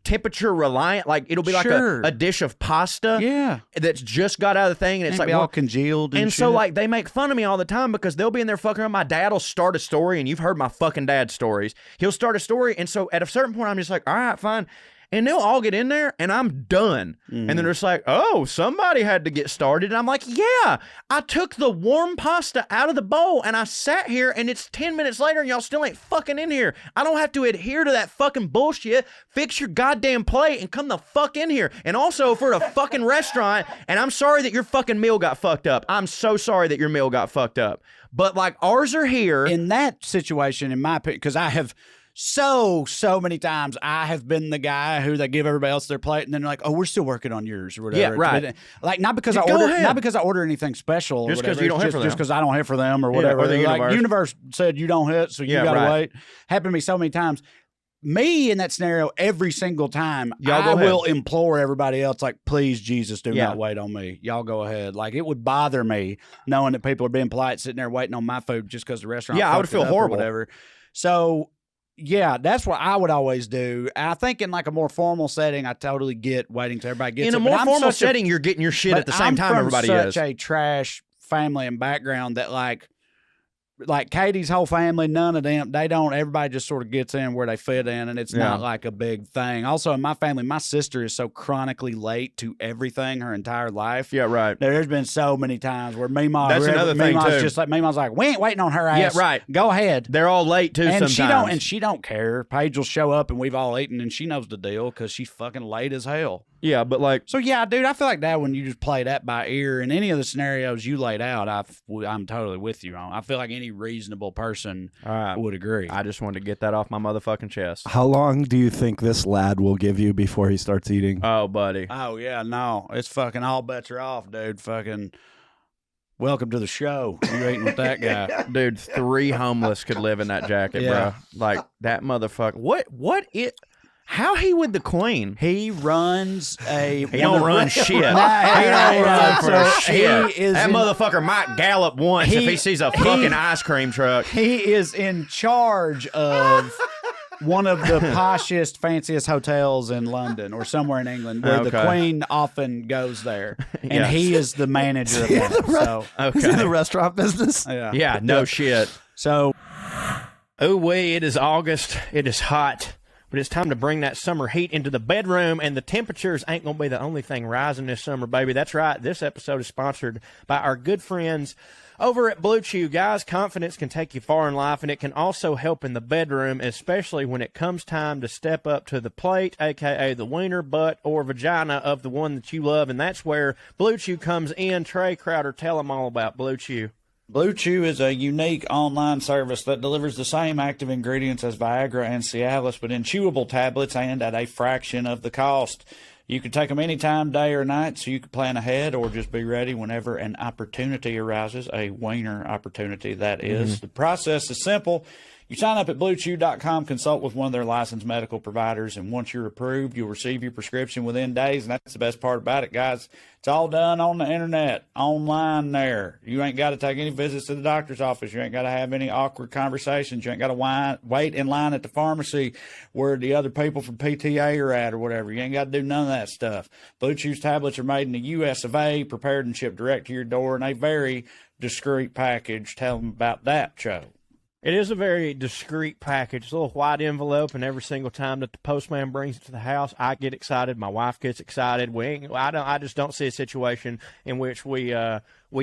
temperature reliant. Like it'll be like Sure. a dish of pasta Yeah. that's just got out of the thing. And it's like, be all well, congealed and and so shit. like they make fun of me all the time because they'll be in there fucking around. My dad will start a story, and you've heard my fucking dad's stories. He'll start a story, and so at a certain point I'm just like, all right, fine. And they'll all get in there, and I'm done. And then they're just like, oh, somebody had to get started. And I'm like, yeah, I took the warm pasta out of the bowl, and I sat here, and it's 10 minutes later, and y'all still ain't fucking in here. I don't have to adhere to that fucking bullshit. Fix your goddamn plate and come the fuck in here. And also, if we're at a fucking restaurant, and I'm sorry that your fucking meal got fucked up. I'm so sorry that your meal got fucked up. But, like, ours are here. In that situation, in my opinion, because I have so many times I have been the guy who they give everybody else their plate and then they're like, oh, we're still working on yours or whatever. Yeah, right. Like not because Just not because I order anything special, Just because you don't hit for them, just because I don't hit for them or whatever. or the like universe said you don't hit, so you gotta wait. Happened to me so many times. Me in that scenario, every single time, I will implore everybody else, like, please, Jesus, do not wait on me. Y'all go ahead. Like, it would bother me knowing that people are being polite, sitting there waiting on my food just because the restaurant. Yeah, I would feel horrible. Whatever. So, yeah, that's what I would always do. I think in like a more formal setting, I totally get waiting till everybody gets it. In a more formal setting, you're getting your shit at the same time everybody is. Such a trash family and background that like Katie's whole family, none of them, everybody just sort of gets in where they fit in, and it's not like a big thing. Also, in my family, my sister is so chronically late to everything her entire life. Yeah, right. There's been so many times where Meemaw, that's another thing, too. Just like, Meemaw's like, we ain't waiting on her ass. Yeah, right. Go ahead. They're all late, too, and sometimes. She don't care. Paige will show up, and we've all eaten, and she knows the deal because she's fucking late as hell. Yeah, but like... So, yeah, dude, I feel like that when you just play that by ear, in any of the scenarios you laid out, I'm totally with you on. I feel like any reasonable person would agree. I just wanted to get that off my motherfucking chest. How long do you think this lad will give you before he starts eating? Oh, buddy. Oh, yeah, no. It's fucking all bets are off, dude. Fucking welcome to the show. You eating with that guy. Dude, 3 homeless could live in that jacket, bro. Like, that motherfucker. How he with the queen? He runs a... He don't run shit. He don't run for shit. That motherfucker might gallop once if he sees a fucking ice cream truck. He is in charge of one of the poshest, fanciest hotels in London or somewhere in England where the queen often goes there. And he is the manager of that. He's in the restaurant business? Yeah, no shit. So... It is August. It is hot. But it's time to bring that summer heat into the bedroom, and the temperatures ain't going to be the only thing rising this summer, baby. That's right. This episode is sponsored by our good friends over at Blue Chew. Guys, confidence can take you far in life, and it can also help in the bedroom, especially when it comes time to step up to the plate, a.k.a. the wiener, butt, or vagina of the one that you love, and that's where Blue Chew comes in. Trae Crowder, tell them all about Blue Chew. Blue Chew is a unique online service that delivers the same active ingredients as Viagra and Cialis, but in chewable tablets and at a fraction of the cost. You can take them anytime, day or night, so you can plan ahead or just be ready whenever an opportunity arises, a wiener opportunity, that is. The process is simple. You sign up at BlueChew.com, consult with one of their licensed medical providers, and once you're approved, you'll receive your prescription within days, and that's the best part about it, guys. It's all done on the internet, online there. You ain't got to take any visits to the doctor's office. You ain't got to have any awkward conversations. You ain't got to wait in line at the pharmacy where the other people from PTA are at or whatever. You ain't got to do none of that stuff. Blue Chew's tablets are made in the U.S. of A., prepared and shipped direct to your door in a very discreet package. Tell them about that, Cho. It is a very discreet package, a little white envelope, and every single time that the postman brings it to the house, I get excited. My wife gets excited. I just don't see a situation in which we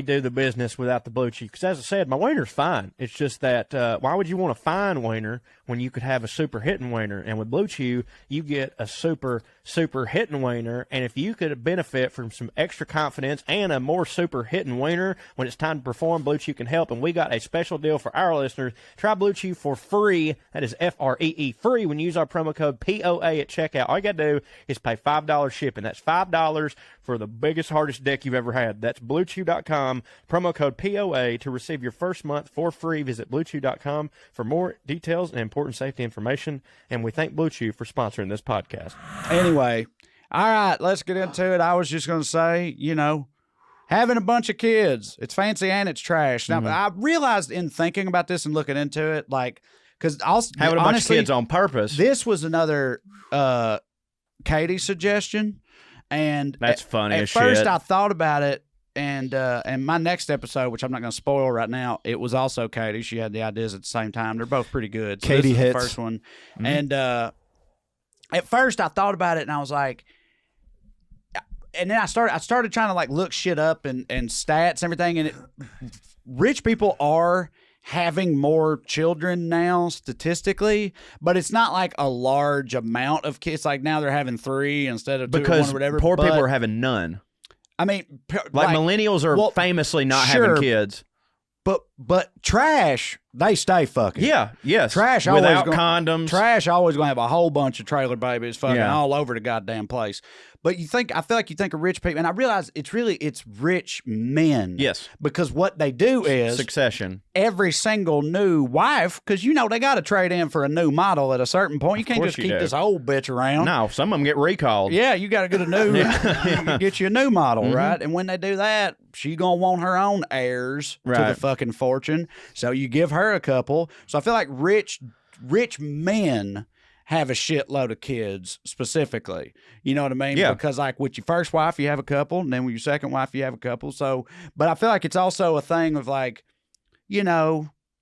do the business without the Blue Chew. Because as I said, my wiener's fine. It's just that why would you want a fine wiener when you could have a super hittin' wiener? And with Blue Chew, you get a super hittin' wiener. And if you could benefit from some extra confidence and a more super hittin' wiener when it's time to perform, Blue Chew can help. And we got a special deal for our listeners. Try Blue Chew for free. That is FREE, free, when you use our promo code POA at checkout. All you got to do is pay $5 shipping. That's $5 for the biggest, hardest dick you've ever had. That's BlueChew.com, promo code POA to receive your first month for free. Visit BlueChew.com for more details and important safety information. And we thank Blue Chew for sponsoring this podcast. Anyway, all right, let's get into it. I was just going to say, having a bunch of kids, it's fancy and it's trash. Now, I realized in thinking about this and looking into it, because having a bunch of kids on purpose. This was another Katie suggestion. And that's funny as shit. At first, I thought about it, and my next episode, which I'm not going to spoil right now, it was also Katie. She had the ideas at the same time. They're both pretty good. So Katie hits the first one, and at first I thought about it, and I was like, and then I started trying to look shit up and stats and everything, and rich people are having more children now statistically, but it's not like a large amount of kids. Like now they're having 3 instead of 2 or 1 or whatever. Poor people are having none. I mean, millennials are famously not having kids. But But trash, they stay fucking. Yeah, yes. Trash without always condoms. Trash always gonna have a whole bunch of trailer babies fucking Yeah. all over the goddamn place. But I feel like you think of rich people, and I realize it's rich men. Yes. Because what they do is Succession. every single new wife, because they got to trade in for a new model at a certain point. You can't course just you keep do. this old bitch around. No, some of them get recalled. Yeah, you got to get a new, get you a new model, right? And when they do that, she's gonna want her own heirs to Right. the fucking fortune. So you give her a couple. So I feel like rich men have a shitload of kids specifically. You know what I mean? Yeah. Because like with your first wife, you have a couple, and then with your second wife, you have a couple. So, but I feel like it's also a thing of like,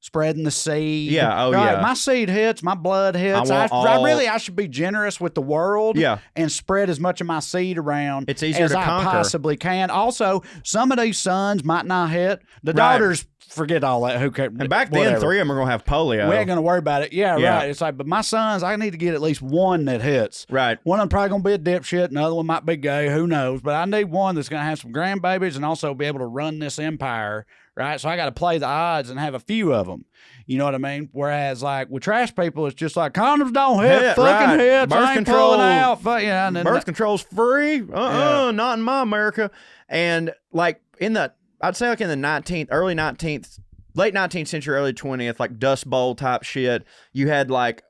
spreading the seed. Yeah, oh, Right, yeah. my seed hits, my blood hits. I should be generous with the world. Yeah. And spread as much of my seed around It's easier as to I conquer. possibly can. Also, some of these sons might not hit. The Right. daughters, forget all that. Who cares? And back then, Whatever. 3 of them are going to have polio. We ain't gonna worry about it. Yeah, Yeah. right. It's like, but my sons, I need to get at least one that hits. Right. One of them probably gonna be a dipshit. Another one might be gay. Who knows? But I need one that's gonna have some grandbabies and also be able to run this empire. Right. So I got to play the odds and have a few of them. You know what I mean? Whereas like with trash people, it's just like condoms don't hit, Hit, fucking right. hits, Birth I ain't control. pulling out. And then Birth control's free? Yeah. Not in my America. And like I'd say like in the late 19th century, early 20th, like Dust Bowl type shit, you had like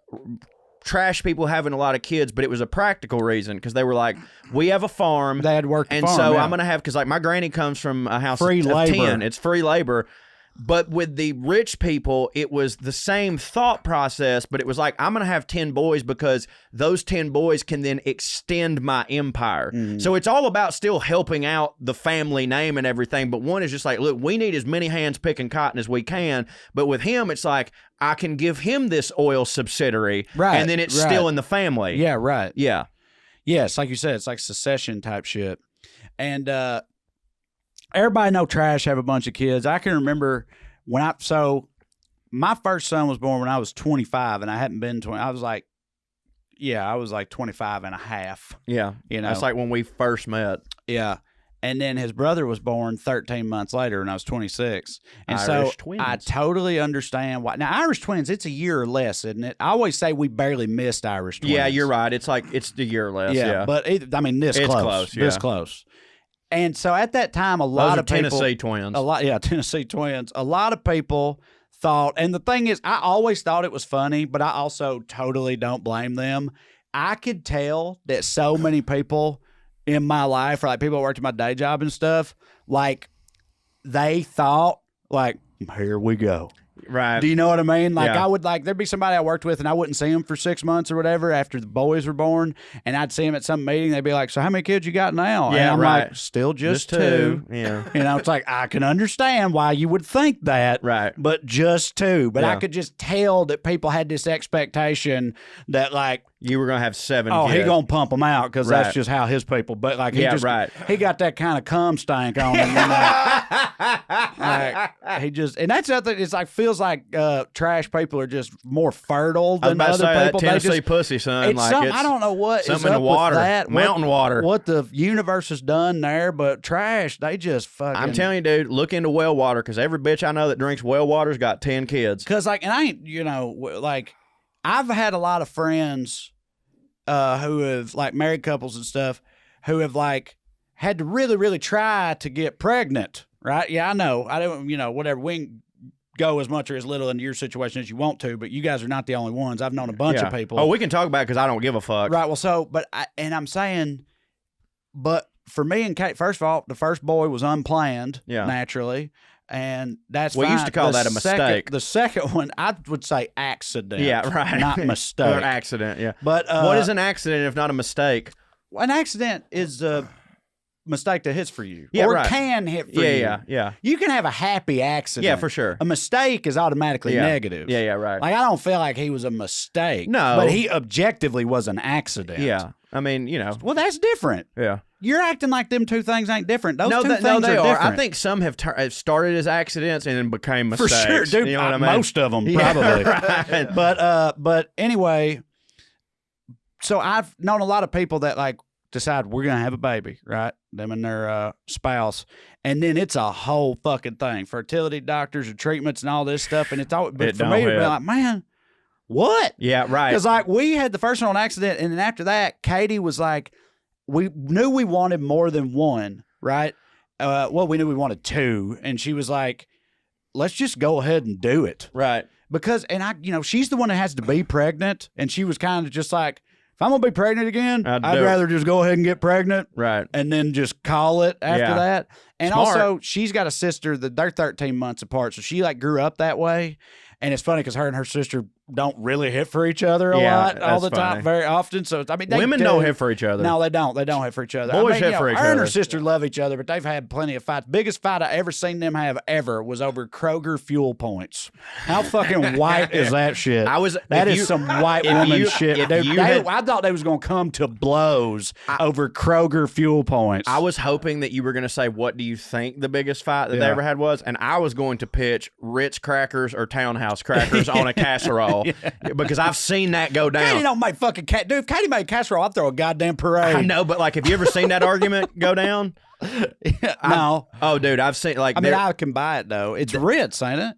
trash people having a lot of kids, but it was a practical reason because they were like, we have a farm. They had worked the and farm, so yeah. I'm going to have, because like my granny comes from a house Free of labor. 10. It's free labor. But with the rich people, it was the same thought process, but it was like, I'm going to have 10 boys because those 10 boys can then extend my empire. So it's all about still helping out the family name and everything. But one is just like, look, we need as many hands picking cotton as we can. But with him, it's like, I can give him this oil subsidiary. Right, And then it's right. still in the family. Yeah, right. Yeah. Yes, like you said, it's like secession type shit. And everybody know trash have a bunch of kids. I can remember my first son was born when I was 25 and I hadn't been 20. I was like 25 and a half. Yeah. That's like when we first met. Yeah. And then his brother was born 13 months later when I was 26. And Irish so twins. I totally understand why. Now, Irish twins, it's a year or less, isn't it? I always say we barely missed Irish twins. Yeah, you're right. It's like, it's the year less. Yeah. But this It's close. close, This yeah. close. And so at that time, a Those lot are of people, Tennessee twins. Tennessee twins. A lot of people thought, and the thing is, I always thought it was funny, but I also totally don't blame them. I could tell that so many people in my life, or like people who worked at my day job and stuff, like they thought, like, here we go. Right. Do you know what I mean? Like Yeah. I would there'd be somebody I worked with and I wouldn't see him for 6 months or whatever after the boys were born, and I'd see him at some meeting. They'd be like, "So how many kids you got now?" Yeah, and I'm right. like, "Still just two." Yeah. It's like I can understand why you would think that, Right. But just two. But I Yeah. could just tell that people had this expectation that like, You were going to have 7 oh, kids. he gonna pump them out because Right. that's just how his people. But like, Yeah, right. he got that kind of cum stank on him. Like, he just, and that's the other thing. It's like feels like trash people are just more fertile I was than about to other say that people. They Tennessee just, pussy, son. it's Like something, it's I don't know what is something in up the water, with that. mountain water. What the universe has done there, but trash, they just fucking. I'm telling you, dude, look into well water because every bitch I know that drinks well water's got 10 kids. Because like, and I ain't, like, I've had a lot of friends who have like married couples and stuff who have like had to really, really try to get pregnant. Right? Yeah, I know. I don't, whatever. We can go as much or as little into your situation as you want to, but you guys are not the only ones. I've known a bunch of people. Oh, we can talk about it because I don't give a fuck. Right. Well, so, I'm saying, but for me and Kate, first of all, the first boy was unplanned, naturally. And that's we fine. used to call that a mistake. The second one, I would say accident. Yeah, right. Not mistake. Or accident, yeah. But what is an accident if not a mistake? An accident is a mistake that hits for you. Yeah, or right. can hit for you. Yeah. You can have a happy accident. Yeah, for sure. A mistake is automatically negative. Yeah, right. Like, I don't feel like he was a mistake. No. But he objectively was an accident. Yeah. I mean, Well, that's different. Yeah. You're acting like them two things ain't different. Those two things they are different. I think some have started as accidents and then became mistakes. For sure, dude. You know what I mean? Most of them, probably. Yeah, right. But anyway, so I've known a lot of people that like decide we're gonna have a baby, right? Them and their spouse, and then it's a whole fucking thing. Fertility doctors and treatments and all this stuff, and it's all. But for me, it'd be like, man, what? Yeah, right. Because like we had the first one on accident, and then after that, Katie was like, we knew we wanted more than one, right? Well, we knew we wanted two, and she was like, let's just go ahead and do it, right? Because, and I, she's the one that has to be pregnant, and she was kind of just like, if I'm gonna be pregnant again, I'd rather just go ahead and get pregnant, right, and then just call it after that. And Smart. Also, she's got a sister that they're 13 months apart, so she like grew up that way. And it's funny because her and her sister don't really hit for each other a lot all the time, very often. So I mean, women don't hit for each other. No, they don't. They don't hit for each other. Boys hit for each other. Her and her sister love each other, but they've had plenty of fights. Biggest fight I ever seen them have ever was over Kroger fuel points. How fucking white is that shit? That is some white woman shit, dude. I thought they was gonna come to blows over Kroger fuel points. I was hoping that you were gonna say, what do you think the biggest fight that they ever had was? And I was going to pitch Ritz crackers or Townhouse crackers on a casserole because I've seen that go down. Katie don't make fucking dude. If Katie made casserole, I'd throw a goddamn parade. I know, but like, have you ever seen that argument go down? No. Oh, dude, I've seen like. I mean, I can buy it though. It's Ritz, ain't it?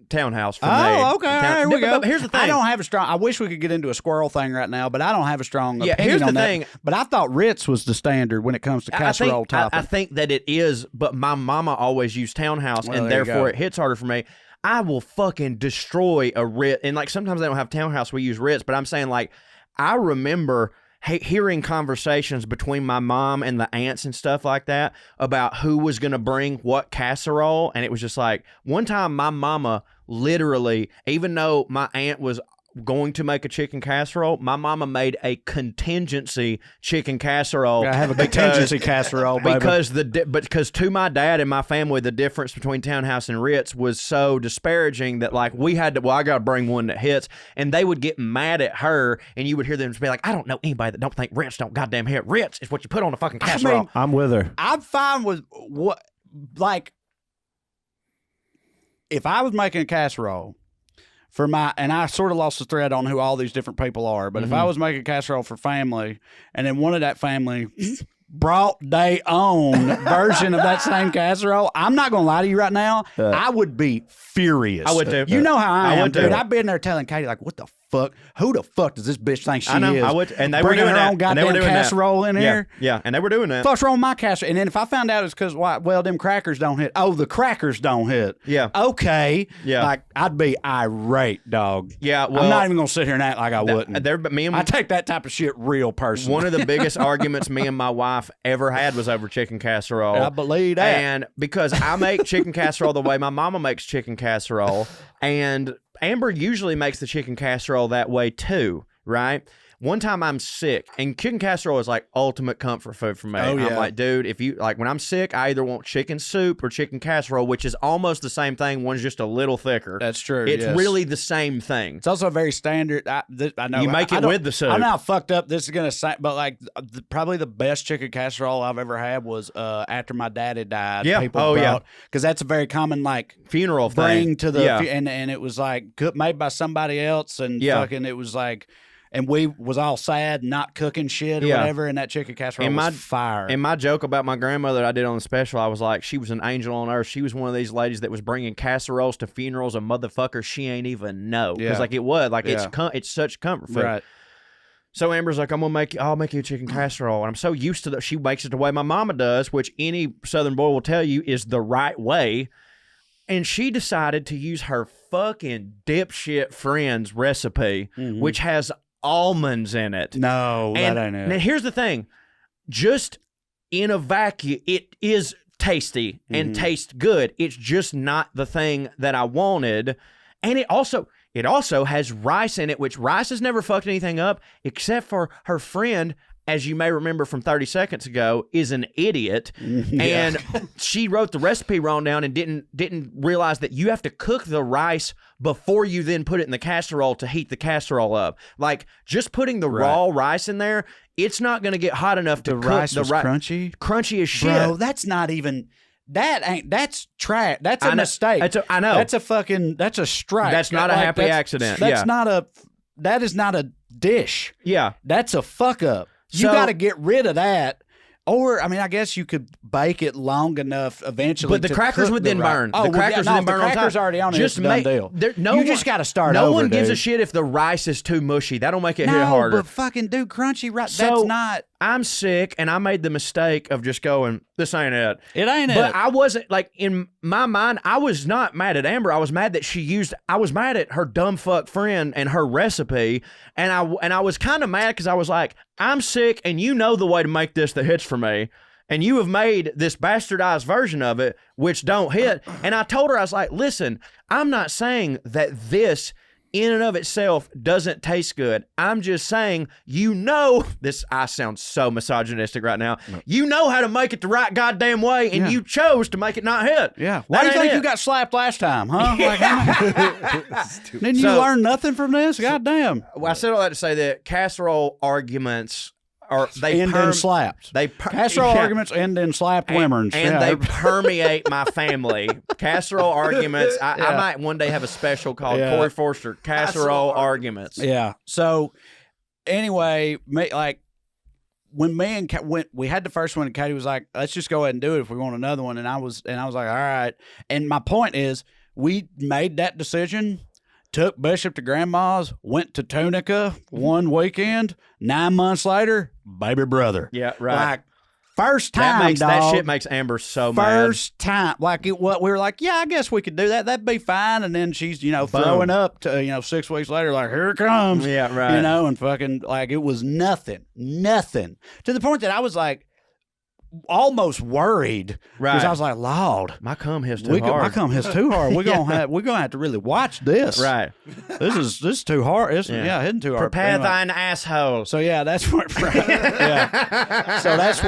Townhouse for me. Oh, okay. All right, here we go. But here's the thing. I don't have a strong. I wish we could get into a squirrel thing right now, but I don't have a strong opinion here's the on that. thing. But I thought Ritz was the standard when it comes to casserole topping. I think that it is, but my mama always used Townhouse, and therefore it hits harder for me. I will fucking destroy a Ritz. And like sometimes they don't have Townhouse, we use Ritz, but I'm saying like I remember hearing conversations between my mom and the aunts and stuff like that about who was going to bring what casserole. And it was just like one time my mama literally, even though my aunt was going to make a chicken casserole, my mama made a contingency chicken casserole. I have a contingency casserole, baby. Because to my dad and my family, the difference between Townhouse and Ritz was so disparaging that like we had to. Well, I got to bring one that hits, and they would get mad at her, and you would hear them be like, "I don't know anybody that don't think Ritz don't goddamn hit. Ritz is what you put on a fucking casserole." I mean, I'm with her. I'm fine with what, like, if I was making a casserole. And I sort of lost the thread on who all these different people are, but if I was making casserole for family and then one of that family brought their own version of that same casserole, I'm not going to lie to you right now, I would be furious. I would too. You know how I am, dude. Too. I've been there telling Katie, like, what the fuck? Who the fuck does this bitch think she I know, is? I would, and they bringing were doing her that. own goddamn casserole in here. Yeah, and they were doing that. Fuck's wrong with my casserole? And then if I found out it's because, well, them crackers don't hit. Oh, the crackers don't hit. Yeah. Okay. Yeah. Like, I'd be irate, dog. Yeah, well. I'm not even going to sit here and act like I wouldn't. I take that type of shit real personally. One of the biggest arguments me and my wife ever had was over chicken casserole. I believe that. And because I make chicken casserole the way my mama makes chicken casserole, and Amber usually makes the chicken casserole that way too, right? One time I'm sick, and chicken casserole is like ultimate comfort food for me. Oh, yeah. I'm like, dude, if you like, when I'm sick, I either want chicken soup or chicken casserole, which is almost the same thing. One's just a little thicker. That's true. It's really the same thing. It's also very standard. I know you make it with the soup. I know how fucked up this is gonna sound, but like probably the best chicken casserole I've ever had was after my daddy died. Yeah. Because that's a very common like funeral bring thing. to the and it was like made by somebody else and fucking it was like. And we was all sad, not cooking shit or whatever, and that chicken casserole was fire. And my joke about my grandmother that I did on the special, I was like, she was an angel on earth. She was one of these ladies that was bringing casseroles to funerals of motherfuckers she ain't even know. Because like it was, like it's such comfort food. Right. So Amber's like, I'll make you a chicken casserole. And I'm so used to that. She makes it the way my mama does, which any Southern boy will tell you is the right way. And she decided to use her fucking dipshit friend's recipe, which has almonds in it. No, that ain't it. Now here's the thing. Just in a vacuum, it is tasty and tastes good. It's just not the thing that I wanted. And it also has rice in it, which rice has never fucked anything up except for her friend, as you may remember from 30 seconds ago, is an idiot. And she wrote the recipe wrong down and didn't realize that you have to cook the rice before you then put it in the casserole to heat the casserole up. Like, just putting the raw rice in there, it's not going to get hot enough to cook rice was crunchy? Crunchy as shit. Bro, that's not even... That's trash. That's a mistake. I know. That's a strike. That's not a happy accident. That is not a dish. Yeah. That's a fuck up. You got to get rid of that. Or, I mean, I guess you could bake it long enough eventually. But the crackers would then burn. Oh, the crackers would then burn on top. The crackers already on it. It's a done deal. You just got to start over, No one gives dude. a shit if the rice is too mushy. That'll make it hit No, harder. but fucking do crunchy rice. So, that's not. I'm sick, and I made the mistake of just going, this ain't it. It ain't But it. I wasn't, like, in my mind, I was not mad at Amber. I was mad that I was mad at her dumb fuck friend and her recipe. And I was kind of mad because I was like, I'm sick, and you know the way to make this that hits for me. And you have made this bastardized version of it, which don't hit. And I told her, I was like, listen, I'm not saying that this in and of itself doesn't taste good. I'm just saying, I sound so misogynistic right now. No. You know how to make it the right goddamn way, and you chose to make it not hit. Yeah. Why do you think you got slapped last time, huh? Didn't you learn nothing from this? Goddamn. Well, I said all that to say that casserole arguments they end in slapped. Casserole arguments end in slapped women. And they permeate my family. Casserole arguments. I might one day have a special called Corey Forrester Casserole Arguments. Yeah. So anyway, when me and we had the first one, and Katie was like, "Let's just go ahead and do it if we want another one." And I was like, "All right." And my point is, we made that decision. Took Bishop to grandma's, went to Tunica one weekend. 9 months later, baby brother. Yeah, right. Like, first time, that shit makes Amber so mad. First time. Like, we were like, yeah, I guess we could do that. That'd be fine. And then she's, throwing up to, 6 weeks later, like, here it comes. Yeah, right. And fucking, like, it was nothing. To the point that I was like, almost worried, because I was like, Lord, my cum hits too hard. My cum hits too hard. We're gonna have to really watch this. Right. This is too hard. It's hitting too hard. Prepare thine asshole. So that's where So that's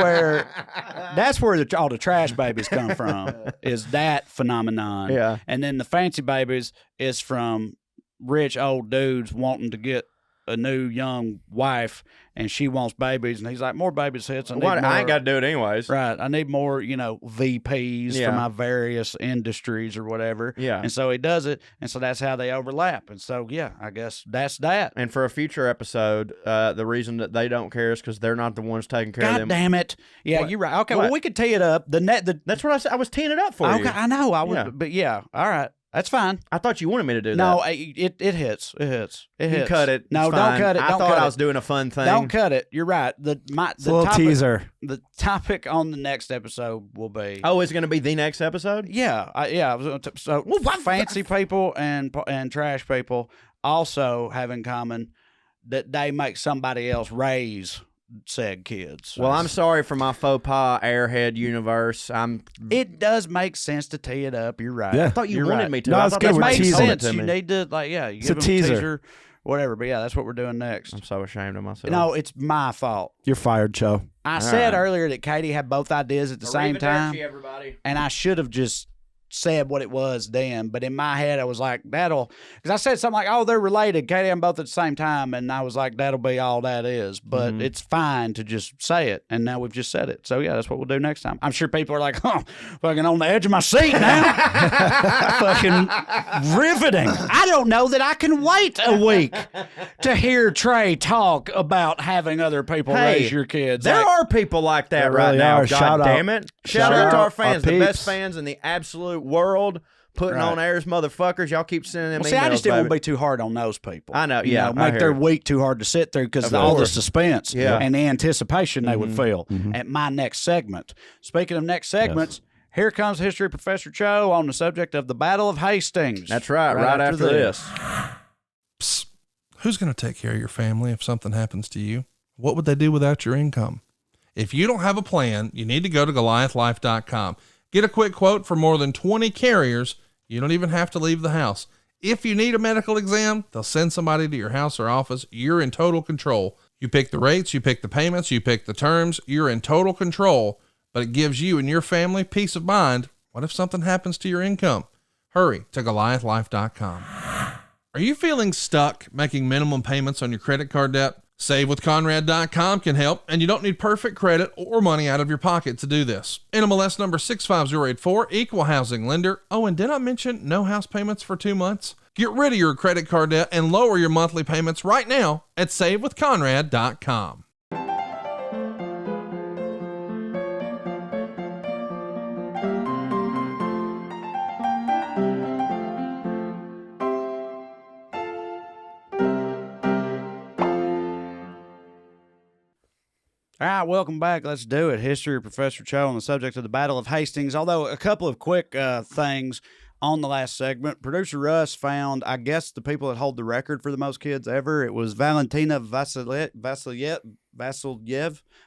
where all the trash babies come from. Is that phenomenon? Yeah. And then the fancy babies is from rich old dudes wanting to get a new young wife, and she wants babies, and he's like, more babies hits. I ain't got to do it anyways. Right. I need more, VPs for my various industries or whatever. Yeah. And so he does it, and so that's how they overlap. And so, I guess that's that. And for a future episode, the reason that they don't care is because they're not the ones taking care of them. God damn it. Yeah, you're right. Okay, well, we could tee it up. That's what I said. I was teeing it up for you. Okay, I know. I would, but all right. That's fine. I thought you wanted me to do that. No, it hits. It hits. You cut it. No, it's don't fine. cut it. I Don't thought cut I it. was doing a fun thing. Don't cut it. You're right. The little topic, teaser. The topic on the next episode will be. Oh, it's going to be the next episode? Yeah. I was going to. So fancy people and trash people also have in common that they make somebody else raise said kids. Well, I'm sorry for my faux pas Airhead universe. It does make sense to tee it up. You're right. Yeah. I thought you wanted me to. No, I it's thought good. that's We're why you teasing told it it to You me. need to you It's give a them teaser. Whatever. But that's what we're doing next. I'm so ashamed of myself. No, it's my fault. You're fired, Cho. I said earlier that Katie had both ideas at the same time, everybody. and I should have just said what it was then. But in my head, I was like, because I said something like, oh, they're related. Katie and both at the same time. And I was like, that'll be all that is. But it's fine to just say it. And now we've just said it. So, that's what we'll do next time. I'm sure people are like, fucking on the edge of my seat now. Fucking riveting. I don't know that I can wait a week to hear Trae talk about having other people raise your kids. There are people like that There right really now. are. God Shout damn out. it. Shout out to our fans, the peeps. best fans in the absolute world. Putting on airs, motherfuckers. Y'all keep sending them emails. See, I just didn't want to baby. be too hard on those people. I know, You yeah, know, I make hear their you. week too hard to sit through because of all the suspense and the anticipation they would feel at my next segment. Speaking of next segments, here comes History Professor Cho on the subject of the Battle of Hastings. That's right after this. Psst. Who's going to take care of your family if something happens to you? What would they do without your income? If you don't have a plan, you need to go to Goliathlife.com. Get a quick quote for more than 20 carriers. You don't even have to leave the house. If you need a medical exam, they'll send somebody to your house or office. You're in total control. You pick the rates, you pick the payments, you pick the terms. You're in total control, but it gives you and your family peace of mind. What if something happens to your income? Hurry to Goliathlife.com. Are you feeling stuck making minimum payments on your credit card debt? SaveWithConrad.com can help, and you don't need perfect credit or money out of your pocket to do this. NMLS number 65084, equal housing lender. Oh, and did I mention no house payments for 2 months? Get rid of your credit card debt and lower your monthly payments right now at SaveWithConrad.com. All right, welcome back. Let's do it. History of Professor Cho on the subject of the Battle of Hastings. Although a couple of quick things on the last segment. Producer Russ found, I guess, the people that hold the record for the most kids ever. It was Valentina Vasilyev.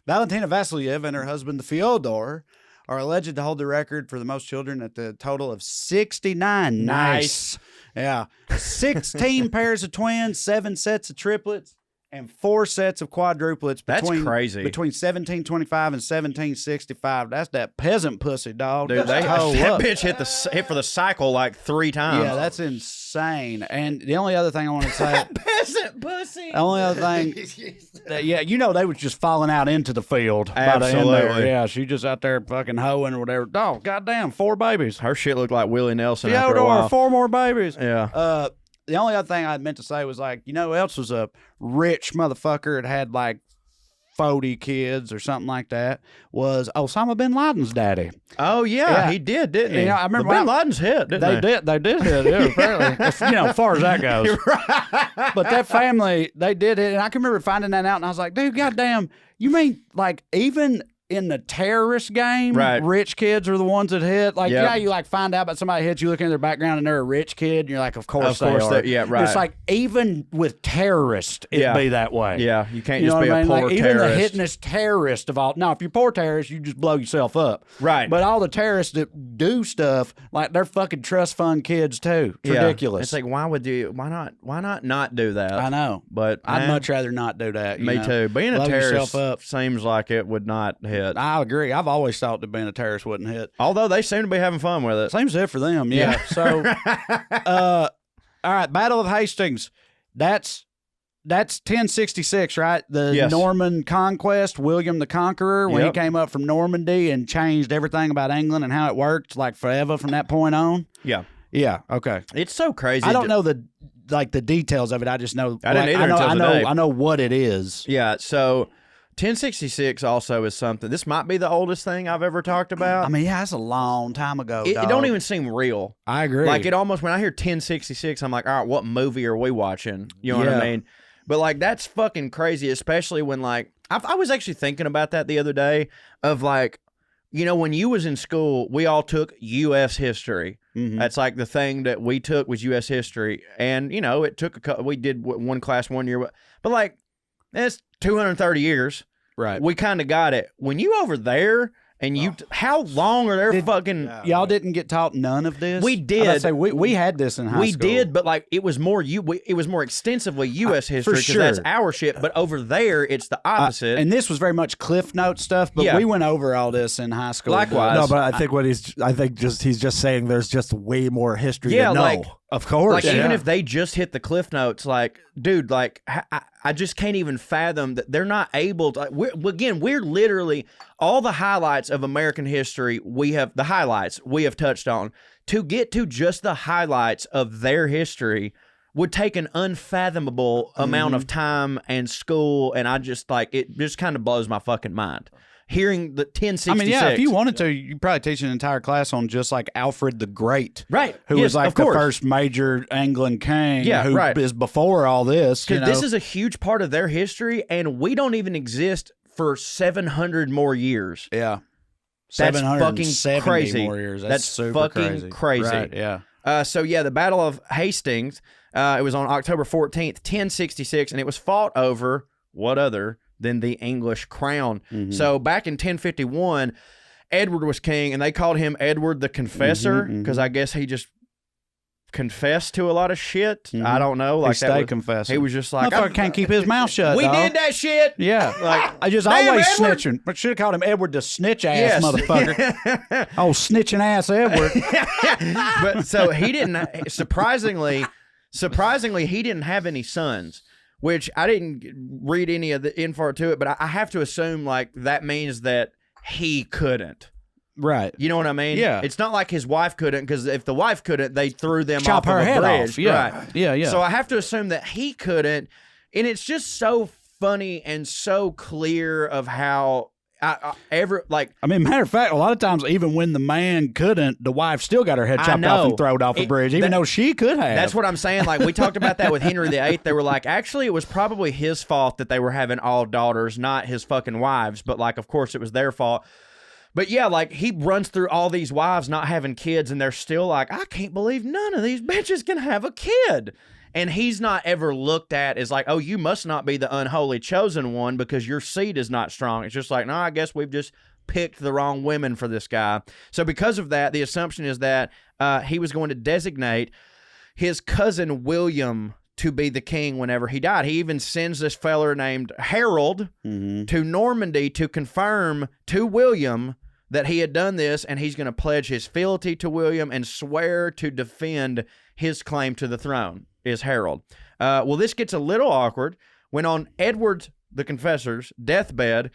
Valentina Vasilyev and her husband, Fyodor, are alleged to hold the record for the most children at the total of 69. Nice. Yeah. 16 pairs of twins, 7 sets of triplets, and 4 sets of quadruplets. That's crazy. Between 1725 and 1765. That's that peasant pussy, dog. Dude, that bitch hit for the cycle like 3 times. Yeah, that's insane. And the only other thing I want to say, peasant pussy. the only other thing, they was just falling out into the field. Absolutely. By the end there. Yeah, she just out there fucking hoeing or whatever. Dog, goddamn, 4 babies. Her shit looked like Willie Nelson after a Fyodor, while. 4 more babies. Yeah. The only other thing I meant to say was, like, you know who else was a rich motherfucker that had like 40 kids or something like that? Was Osama bin Laden's daddy. Oh yeah, he did, didn't he? You know, I remember bin Laden's hit, didn't they? They did hit, yeah, apparently. As far as that goes. But that family, they did hit, and I can remember finding that out, and I was like, dude, goddamn, you mean like even in the terrorist game, right, rich kids are the ones that hit. Like, yeah, you like find out about somebody hits, you look into their background and they're a rich kid, and you're like, of course they are. Yeah, right. It's like even with terrorists, it'd be that way. Yeah, you can't just be a poor like, terrorist. Even the hittinest terrorist of all. Now, if you're poor terrorist, you just blow yourself up. Right. But all the terrorists that do stuff, like, they're fucking trust fund kids too. It's ridiculous. It's like, why not do that? I know. But I'd much rather not do that. Me too. Being a terrorist up. seems like it would not hit. I agree. I've always thought that being a terrorist wouldn't hit. Although they seem to be having fun with it. Seems to hit for them, yeah. So, all right, Battle of Hastings. That's 1066, right? The Norman conquest, William the Conqueror, when he came up from Normandy and changed everything about England and how it worked, like forever from that point on. Yeah. Yeah. Okay. It's so crazy. I don't know the details of it. I just know. I didn't either until today. I know what it is. Yeah. So 1066 also is something. This might be the oldest thing I've ever talked about. I mean, yeah, that's a long time ago. It don't even seem real. I agree. Like, it almost, when I hear 1066, I'm like, all right, what movie are we watching? You know what I mean? But like, that's fucking crazy, especially when, like, I was actually thinking about that the other day of, like, you know, when you was in school, we all took U.S. history. Mm-hmm. That's like the thing that we took was U.S. history. And, you know, it took we did one class 1 year. But like, that's 230 years. Right. We kind of got it. When you over there and how long are there fucking... Y'all didn't get taught none of this? We did. Say, we had this in high school. We did, but like, it was more extensively U.S. history because that's our shit. But over there, it's the opposite. And this was very much Cliff Note stuff, but we went over all this in high school. Likewise. No, but I think he's just saying there's just way more history to know. Like, of course. Like, even if they just hit the Cliff Notes, like, dude, like, I just can't even fathom that they're not able to. We're literally, all the highlights of American history, we have touched on. To get to just the highlights of their history would take an unfathomable amount of time and school, and I just, like, it just kind of blows my fucking mind. Hearing the 1066. I mean, yeah, if you wanted to, you'd probably teach an entire class on just like Alfred the Great. Right. Who was like the first major Anglo king. Yeah, who is before all this. Because this is a huge part of their history, and we don't even exist for 700 more years. Yeah. That's fucking crazy. More years. That's super fucking crazy. Right, yeah. So, yeah, the Battle of Hastings, it was on October 14th, 1066, and it was fought over what other than the English crown. Mm-hmm. So back in 1051, Edward was king, and they called him Edward the Confessor because I guess he just confessed to a lot of shit. Mm-hmm. I don't know. Like, confessing. He was just like, I can't keep his mouth shut. We did that shit. Yeah. Like, I just always snitching. But should have called him Edward the snitch ass motherfucker. Oh, snitching ass Edward. But so he didn't, surprisingly, he didn't have any sons. Which I didn't read any of the info to it, but I have to assume, like, that means that he couldn't. Right. You know what I mean? Yeah. It's not like his wife couldn't, because if the wife couldn't, they threw them Chop off her of a head bridge. off. Yeah. Right. Yeah. So I have to assume that he couldn't, and it's just so funny and so clear of how, I mean, matter of fact, a lot of times, even when the man couldn't, the wife still got her head chopped off and thrown off a bridge, even though she could have. That's what I'm saying. Like, we talked about that with Henry VIII. They were like, actually, it was probably his fault that they were having all daughters, not his fucking wives. But, like, of course, it was their fault. But, yeah, like, he runs through all these wives not having kids, and they're still like, I can't believe none of these bitches can have a kid. And he's not ever looked at as like, oh, you must not be the unholy chosen one because your seed is not strong. It's just like, no, I guess we've just picked the wrong women for this guy. So because of that, the assumption is that he was going to designate his cousin William to be the king whenever he died. He even sends this feller named Harold to Normandy to confirm to William that he had done this, and he's going to pledge his fealty to William and swear to defend his claim to the throne. Is Harold. Well, this gets a little awkward when on Edward the Confessor's deathbed,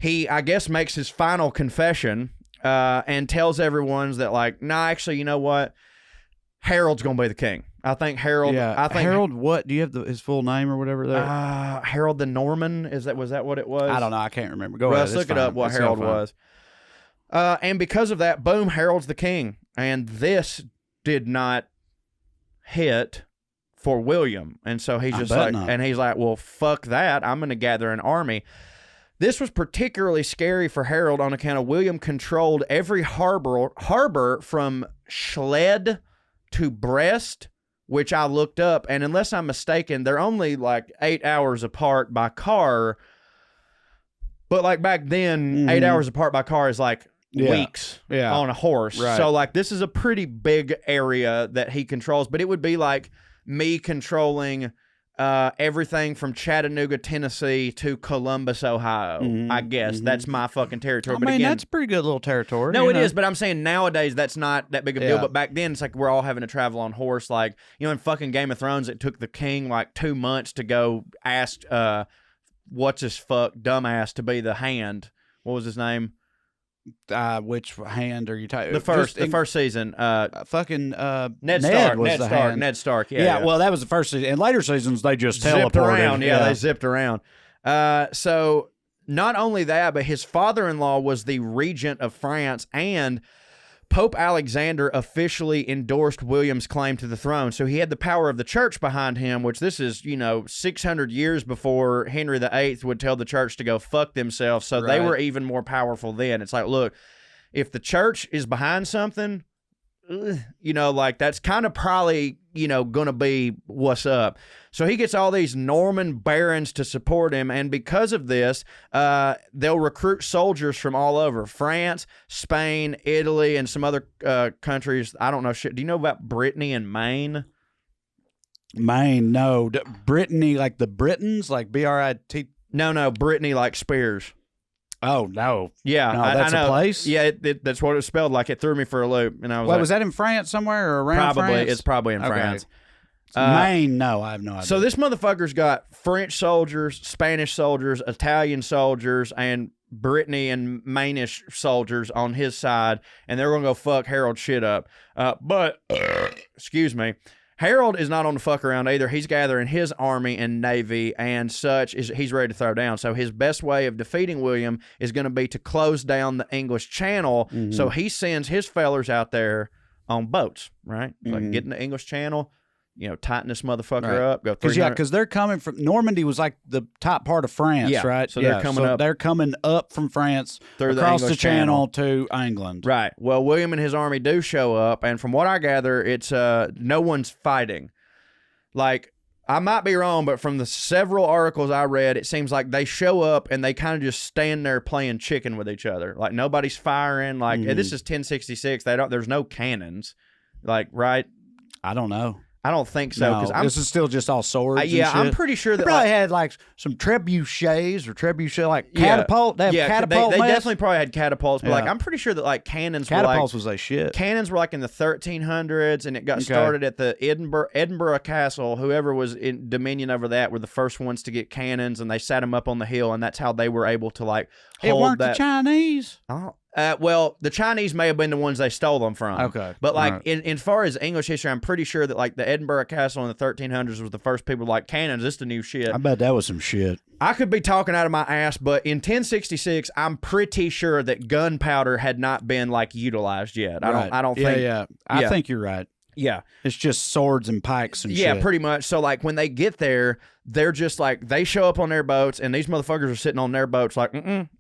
he, I guess, makes his final confession and tells everyone that, like, nah, actually, you know what? Harold's going to be the king. I think Harold. Yeah. I think Harold, what? Do you have his full name or whatever there? Harold the Norman. Was that what it was? I don't know. I can't remember. Go ahead. Let's look it up what Harold was. And because of that, boom, Harold's the king. And this did not hit for William. And so he's just like, and he's like, well, fuck that. I'm going to gather an army. This was particularly scary for Harold on account of William controlled every harbor from Schled to Brest, which I looked up. And unless I'm mistaken, they're only like 8 hours apart by car. But like back then, 8 hours apart by car is like weeks on a horse. Right. So like this is a pretty big area that he controls, but it would be like me controlling everything from Chattanooga, Tennessee to Columbus, Ohio. I guess that's my fucking territory. I mean, that's pretty good little territory. No, it is, but I'm saying nowadays that's not that big of a deal. But back then, it's like we're all having to travel on horse. Like, you know, in fucking Game of Thrones, it took the king like 2 months to go ask what's his fuck dumbass to be the hand. What was his name? Which hand are you talking? The first season. Fucking Ned Stark. Yeah. Well, that was the first season. In later seasons, they just zipped teleported around. Yeah, they zipped around. So not only that, but his father-in-law was the regent of France, and Pope Alexander officially endorsed William's claim to the throne. So he had the power of the church behind him, which this is, 600 years before Henry VIII would tell the church to go fuck themselves. So they were even more powerful then. It's like, look, if the church is behind something, like that's kind of probably, going to be what's up. So he gets all these Norman barons to support him. And because of this, they'll recruit soldiers from all over France, Spain, Italy, and some other countries. I don't know shit. Do you know about Brittany and Maine? Maine, no. Brittany, like the Britons, like B-R-I-T. No, Brittany like Spears. Oh, no. Yeah. No, that's I know. A place? Yeah, that's what it spelled like. It threw me for a loop. And I was was that in France somewhere or around probably, France? It's probably in France. Maine, no, I have no idea. So this motherfucker's got French soldiers, Spanish soldiers, Italian soldiers, and Brittany and Mainish soldiers on his side, and they're going to go fuck Harold's shit up. But, excuse me, Harold is not on the fuck around either. He's gathering his army and navy and such. He's ready to throw down. So his best way of defeating William is going to be to close down the English Channel. So he sends his fellers out there on boats, right? Like get in the English Channel, tighten this motherfucker up. Go 300. Because they're coming from Normandy was like the top part of France, right? So they're coming up. They're coming up from France through across the Channel to England. Right. Well, William and his army do show up, and from what I gather, it's no one's fighting. Like, I might be wrong, but from the several articles I read, it seems like they show up and they kind of just stand there playing chicken with each other. Like nobody's firing. Like this is 1066. There's no cannons. Like, right? I don't know. I don't think so. No, this is still just all swords. Yeah, and shit. I'm pretty sure that they probably had like some trebuchets or catapult. They have catapult. They definitely probably had catapults, but like I'm pretty sure that like catapults was a shit. Cannons were like in the 1300s, and it got started at the Edinburgh Castle. Whoever was in dominion over that were the first ones to get cannons, and they sat them up on the hill, and that's how they were able to like hold it weren't that. The Chinese. Oh. Well, the Chinese may have been the ones they stole them from. Okay. But like in far as English history, I'm pretty sure that like the Edinburgh Castle in the 1300s was the first people like cannons. This is the new shit. I bet that was some shit. I could be talking out of my ass, but in 1066, I'm pretty sure that gunpowder had not been like utilized yet. I don't think. Yeah. I think you're right. Yeah. It's just swords and pikes and shit. Yeah, pretty much. So, like, when they get there, they're just like, they show up on their boats, and these motherfuckers are sitting on their boats like,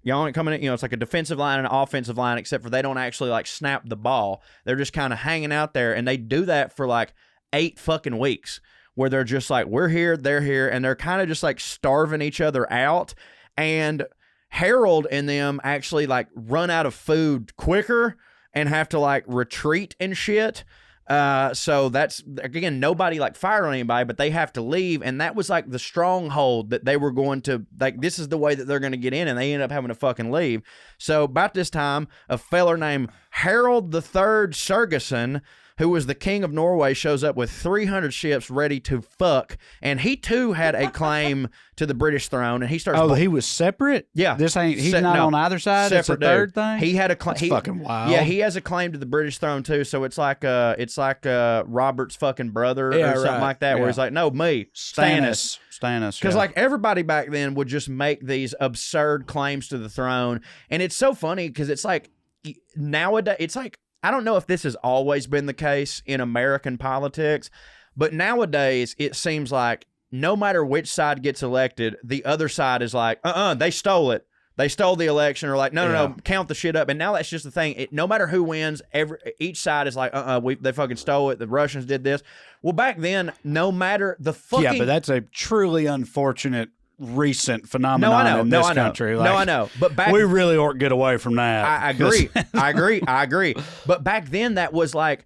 y'all ain't coming in. You know, it's like a defensive line and an offensive line, except for they don't actually, like, snap the ball. They're just kind of hanging out there, and they do that for, like, 8 fucking weeks, where they're just like, we're here, they're here, and they're kind of just, like, starving each other out. And Harold and them actually, like, run out of food quicker and have to, like, retreat and shit. So that's, again, nobody like fired on anybody, but they have to leave. And that was like the stronghold that they were going to, like, this is the way that they're going to get in, and they end up having to fucking leave. So about this time, a feller named Harold III Sergeson, who was the king of Norway, shows up with 300 ships ready to fuck. And he too had a claim to the British throne, and he starts. Oh, he was separate? Yeah. He's not on either side? It's a third thing? He had a claim. Fucking wild. Yeah, he has a claim to the British throne too. So it's like Robert's fucking brother or something like that, where he's like, no, me, Stannis. Because like everybody back then would just make these absurd claims to the throne. And it's so funny because it's like nowadays, it's like, I don't know if this has always been the case in American politics, but nowadays it seems like no matter which side gets elected, the other side is like, they stole it. They stole the election, or like, no, count the shit up. And now that's just the thing. No matter who wins, each side is like, they fucking stole it. The Russians did this. Well, back then, no matter the fucking... Yeah, but that's a truly unfortunate recent phenomenon in this country. Like, I know. But back, we really ought to get away from that. I agree. But back then, that was like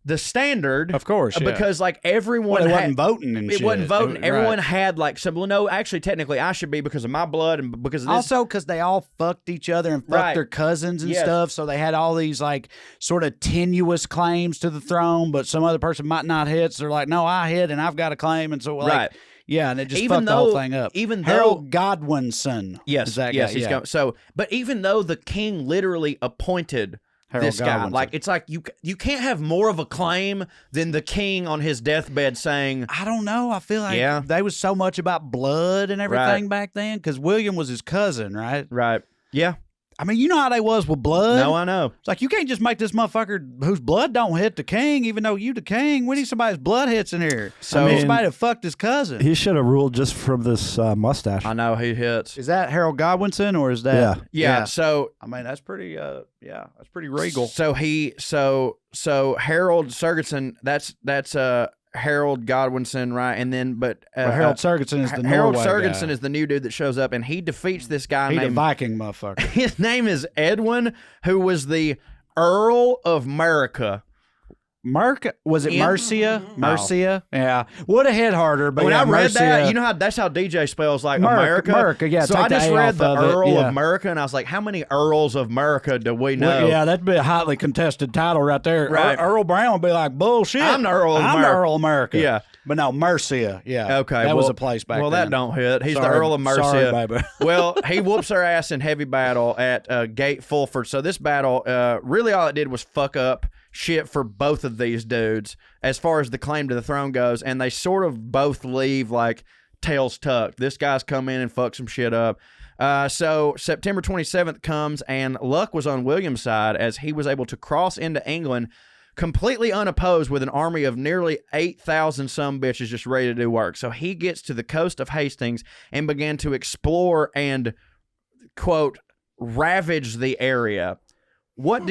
the standard, of course, because like everyone wasn't voting and it shit. Wasn't voting. Everyone had like some. Well, no, actually, technically, I should be because of my blood and because of this. Also, because they all fucked each other and fucked their cousins and stuff, so they had all these like sort of tenuous claims to the throne, but some other person might not hit. So they're like, no, I hit and I've got a claim, and so like. Yeah, and it just fucked the whole thing up. Even Harold Godwinson. Yes, he's going. So, but even though the king literally appointed this guy, like it's like you can't have more of a claim than the king on his deathbed saying, I don't know. I feel like they was so much about blood and everything back then because William was his cousin, right? Right. Yeah. I mean, you know how they was with blood? No, I know. It's like, you can't just make this motherfucker whose blood don't hit the king, even though you the king. We need somebody's blood hits in here. So somebody that fucked his cousin. He should have ruled just from this mustache. I know, he hits. Is that Harold Godwinson, or is that? Yeah. So, I mean, that's pretty, that's pretty regal. So Harold Sergeson, that's Harold Godwinson, right? And then, but Harold Sergeson is the Harold Norway Sergeson guy. is the new dude that shows up, and he defeats this guy named a Viking motherfucker. His name is Edwin, who was the Earl of Mercia. Was it Mercia? Mercia? Yeah. Would have hit harder, but when I read Mercia. that, you know how that's how DJ spells like America? America, yeah. So I just read the Earl of Mercia, and I was like, how many Earls of America do we know? Well, yeah, that'd be a hotly contested title right there. Right. Earl Brown would be like, bullshit. I'm the Earl of America. I'm the Earl of America. Yeah. But no, Mercia. Yeah. Okay. That was a place back then. Well, that don't hit. He's the Earl of Mercia. Sorry, baby. Well, he whoops our ass in heavy battle at Gate Fulford. So this battle, really all it did was fuck up shit for both of these dudes as far as the claim to the throne goes, and they sort of both leave like tails tucked. This guy's come in and fucked some shit up. So September 27th comes, and luck was on William's side as he was able to cross into England completely unopposed with an army of nearly 8,000 some bitches just ready to do work. So he gets to the coast of Hastings and began to explore and, quote, ravage the area. What?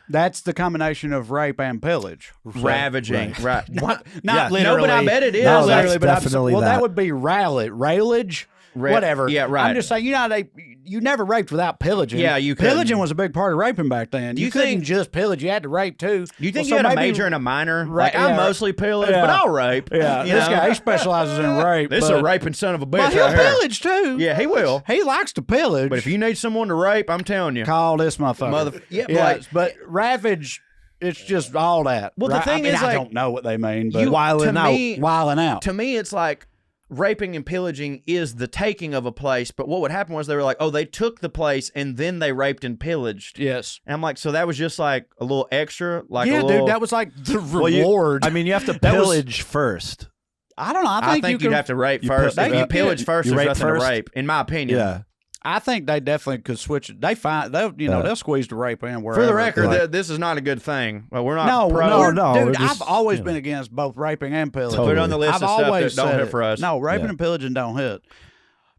That's the combination of rape and pillage. Ravaging. Right. Not literally. No, but I bet it is. Not literally, but definitely that would be railage. Whatever. Yeah, right. I'm just saying, you know, you never raped without pillaging. Yeah, you couldn't. Pillaging was a big part of raping back then. You couldn't just pillage; you had to rape too. You think you had a major and a minor? Right, like I mostly pillage, but I'll rape. Yeah, this guy, he specializes in rape. This is a raping son of a bitch. But he'll pillage too. Yeah, he will. He likes to pillage. But if you need someone to rape, I'm telling you, call this motherfucker. But ravage. It's just all that. Well, the thing is, I like, don't know what they mean, but wilding out. To me, it's like raping and pillaging is the taking of a place, but what would happen was they were like, oh, they took the place and then they raped and pillaged. Yes. And I'm like, so that was just like a little extra? Like dude, that was like the reward. You have to pillage first. I don't know. I think you'd have to rape first. If you pillage first, there's nothing to rape, in my opinion. Yeah. I think they definitely could switch it. They'll squeeze the rape in wherever. For the record, this is not a good thing. Well, we're not No, dude. just, I've always been against both raping and pillaging. Totally. Put it on the list I've of stuff always that don't said hit it. for us. No, raping and pillaging don't hit.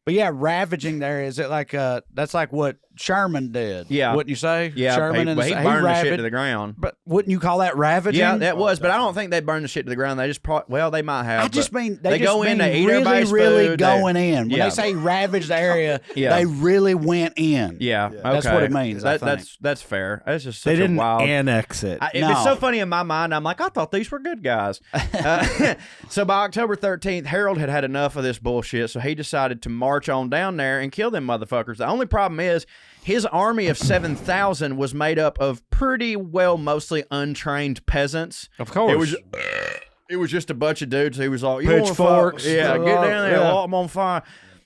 But yeah, ravaging there, is it like that's like what Sherman did? Yeah. Wouldn't you say? Yeah, Sherman he burned the shit to the ground. But wouldn't you call that ravaging? Yeah, that was, but I don't think they burned the shit to the ground. They just they might have. I just mean they go in, they eat really, everybody's really food, going in. When yeah. they say ravage the area, Yeah. they really went in. Yeah, okay. That's what it means. I think. That's fair. That's just such they didn't a wild. annex it. It's so funny in my mind. I'm like, I thought these were good guys. So by October 13th, Harold had enough of this bullshit, so he decided to march on down there and kill them motherfuckers. The only problem is his army of 7,000 was made up of pretty well mostly untrained peasants. Of course. It was just a bunch of dudes who was like, you pitchforks. yeah, get down there, light them on fire.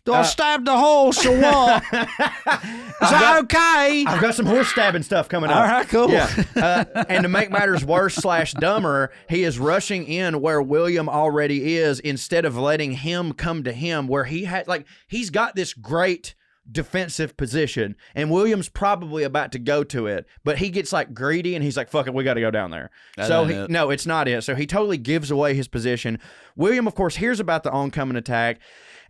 Do I stab the horse or what? Is that okay? I've got some horse stabbing stuff coming up. All right, cool. Yeah. And to make matters worse / dumber, he is rushing in where William already is instead of letting him come to him where he's got this great defensive position and William's probably about to go to it, but he gets like greedy and he's like, fuck it, we got to go down there. No, it's not it. So he totally gives away his position. William, of course, hears about the oncoming attack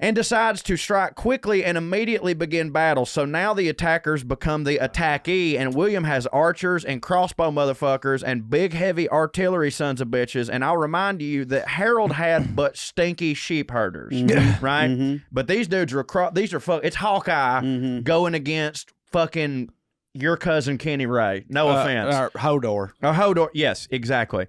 and decides to strike quickly and immediately begin battle. So now the attackers become the attackee, and William has archers and crossbow motherfuckers and big heavy artillery sons of bitches. And I'll remind you that Harold had but stinky sheep herders, right? Mm-hmm. But these dudes are it's Hawkeye going against fucking your cousin Kenny Ray. No offense. Hodor. Hodor. Yes, exactly.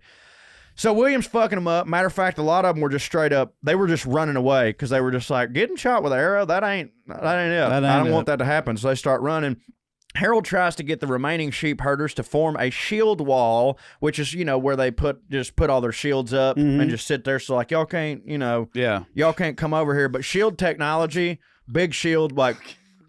So William's fucking them up. Matter of fact, a lot of them were just straight up, they were just running away because they were just like, getting shot with an arrow, that ain't it. I don't want that to happen. So they start running. Harold tries to get the remaining sheep herders to form a shield wall, which is, where they put all their shields up and just sit there. So like, y'all can't, y'all can't come over here. But shield technology, big shield, like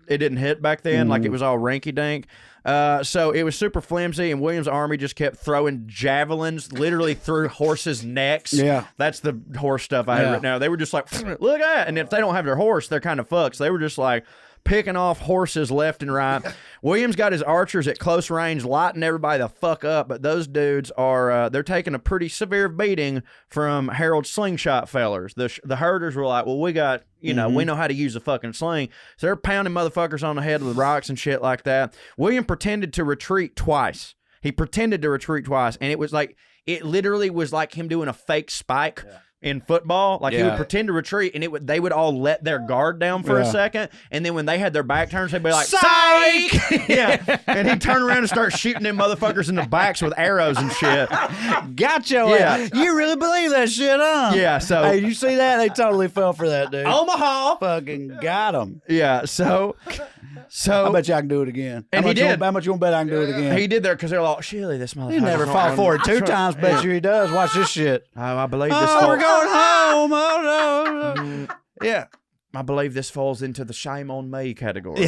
it didn't hit back then. Like it was all rinky dink. So it was super flimsy, and William's army just kept throwing javelins literally through horses' necks. Yeah. That's the horse stuff I had written down. They were just like, look at that. And if they don't have their horse, they're kind of fucked. So they were just like picking off horses left and right. Williams got his archers at close range, lighting everybody the fuck up, but those dudes are, they're taking a pretty severe beating from Harold's slingshot fellers. The herders were like, well, we got, we know how to use a fucking sling. So they're pounding motherfuckers on the head with rocks and shit like that. William pretended to retreat twice. He pretended to retreat twice, and it literally was like him doing a fake spike. Yeah. In football, like he would pretend to retreat, and they would all let their guard down for a second, and then when they had their back turned, they'd be like, "Psych!" Yeah, and he'd turn around and start shooting them motherfuckers in the backs with arrows and shit. Gotcha. Yeah, you really believe that shit, huh? Yeah. So hey, you see that? They totally fell for that, dude. Omaha, fucking got him. Yeah. So I bet you I can do it again. And he did. How much you want to bet I can do it again? He did there because they're like, surely this motherfucker. He never fought for it 2 times. Bet you he does. Watch this shit. Oh, I believe this. We're going home. Oh no. Yeah. I believe this falls into the shame on me category.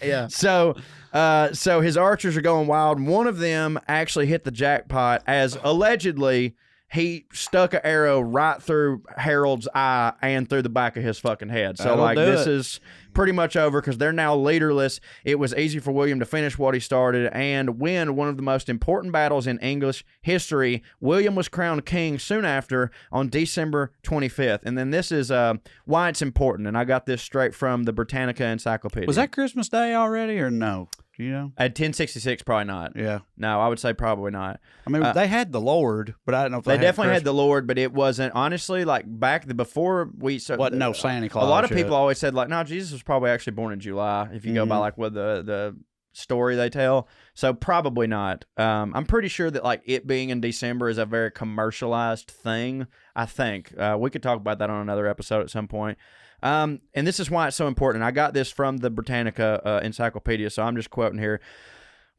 Yeah. So his archers are going wild. And one of them actually hit the jackpot as allegedly he stuck an arrow right through Harold's eye and through the back of his fucking head. So this is pretty much over because they're now leaderless. It was easy for William to finish what he started and win one of the most important battles in English history. William was crowned king soon after on December 25th. And then this is why it's important. And I got this straight from the Britannica Encyclopedia. Was that Christmas Day already or no? Do you know? At 1066, probably not. Yeah. No, I would say probably not. I mean, they had the Lord, but I don't know if they definitely had the Lord, but it wasn't, honestly, like before we started. Wasn't no Santa Claus. A lot of people always said, like, no, Jesus was probably actually born in July, if you go by, like, what the story they tell. So probably not. I'm pretty sure that, like, it being in December is a very commercialized thing, I think. We could talk about that on another episode at some point. And this is why it's so important. I got this from the Britannica Encyclopedia, so I'm just quoting here.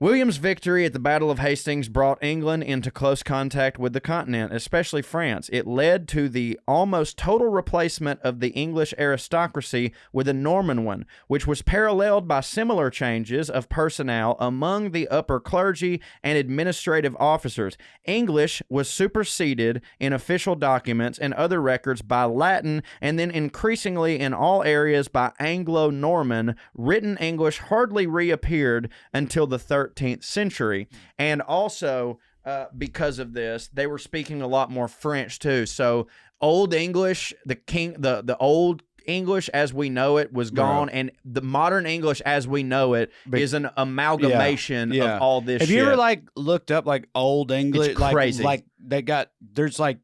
William's victory at the Battle of Hastings brought England into close contact with the continent, especially France. It led to the almost total replacement of the English aristocracy with a Norman one, which was paralleled by similar changes of personnel among the upper clergy and administrative officers. English was superseded in official documents and other records by Latin, and then increasingly in all areas by Anglo-Norman. Written English hardly reappeared until the 13th century, and also because of this, they were speaking a lot more French too. So Old English, the Old English as we know it was gone, and the modern English as we know it is an amalgamation of all this. Have shit. you ever like looked up like Old English? It's crazy. Like they got there's like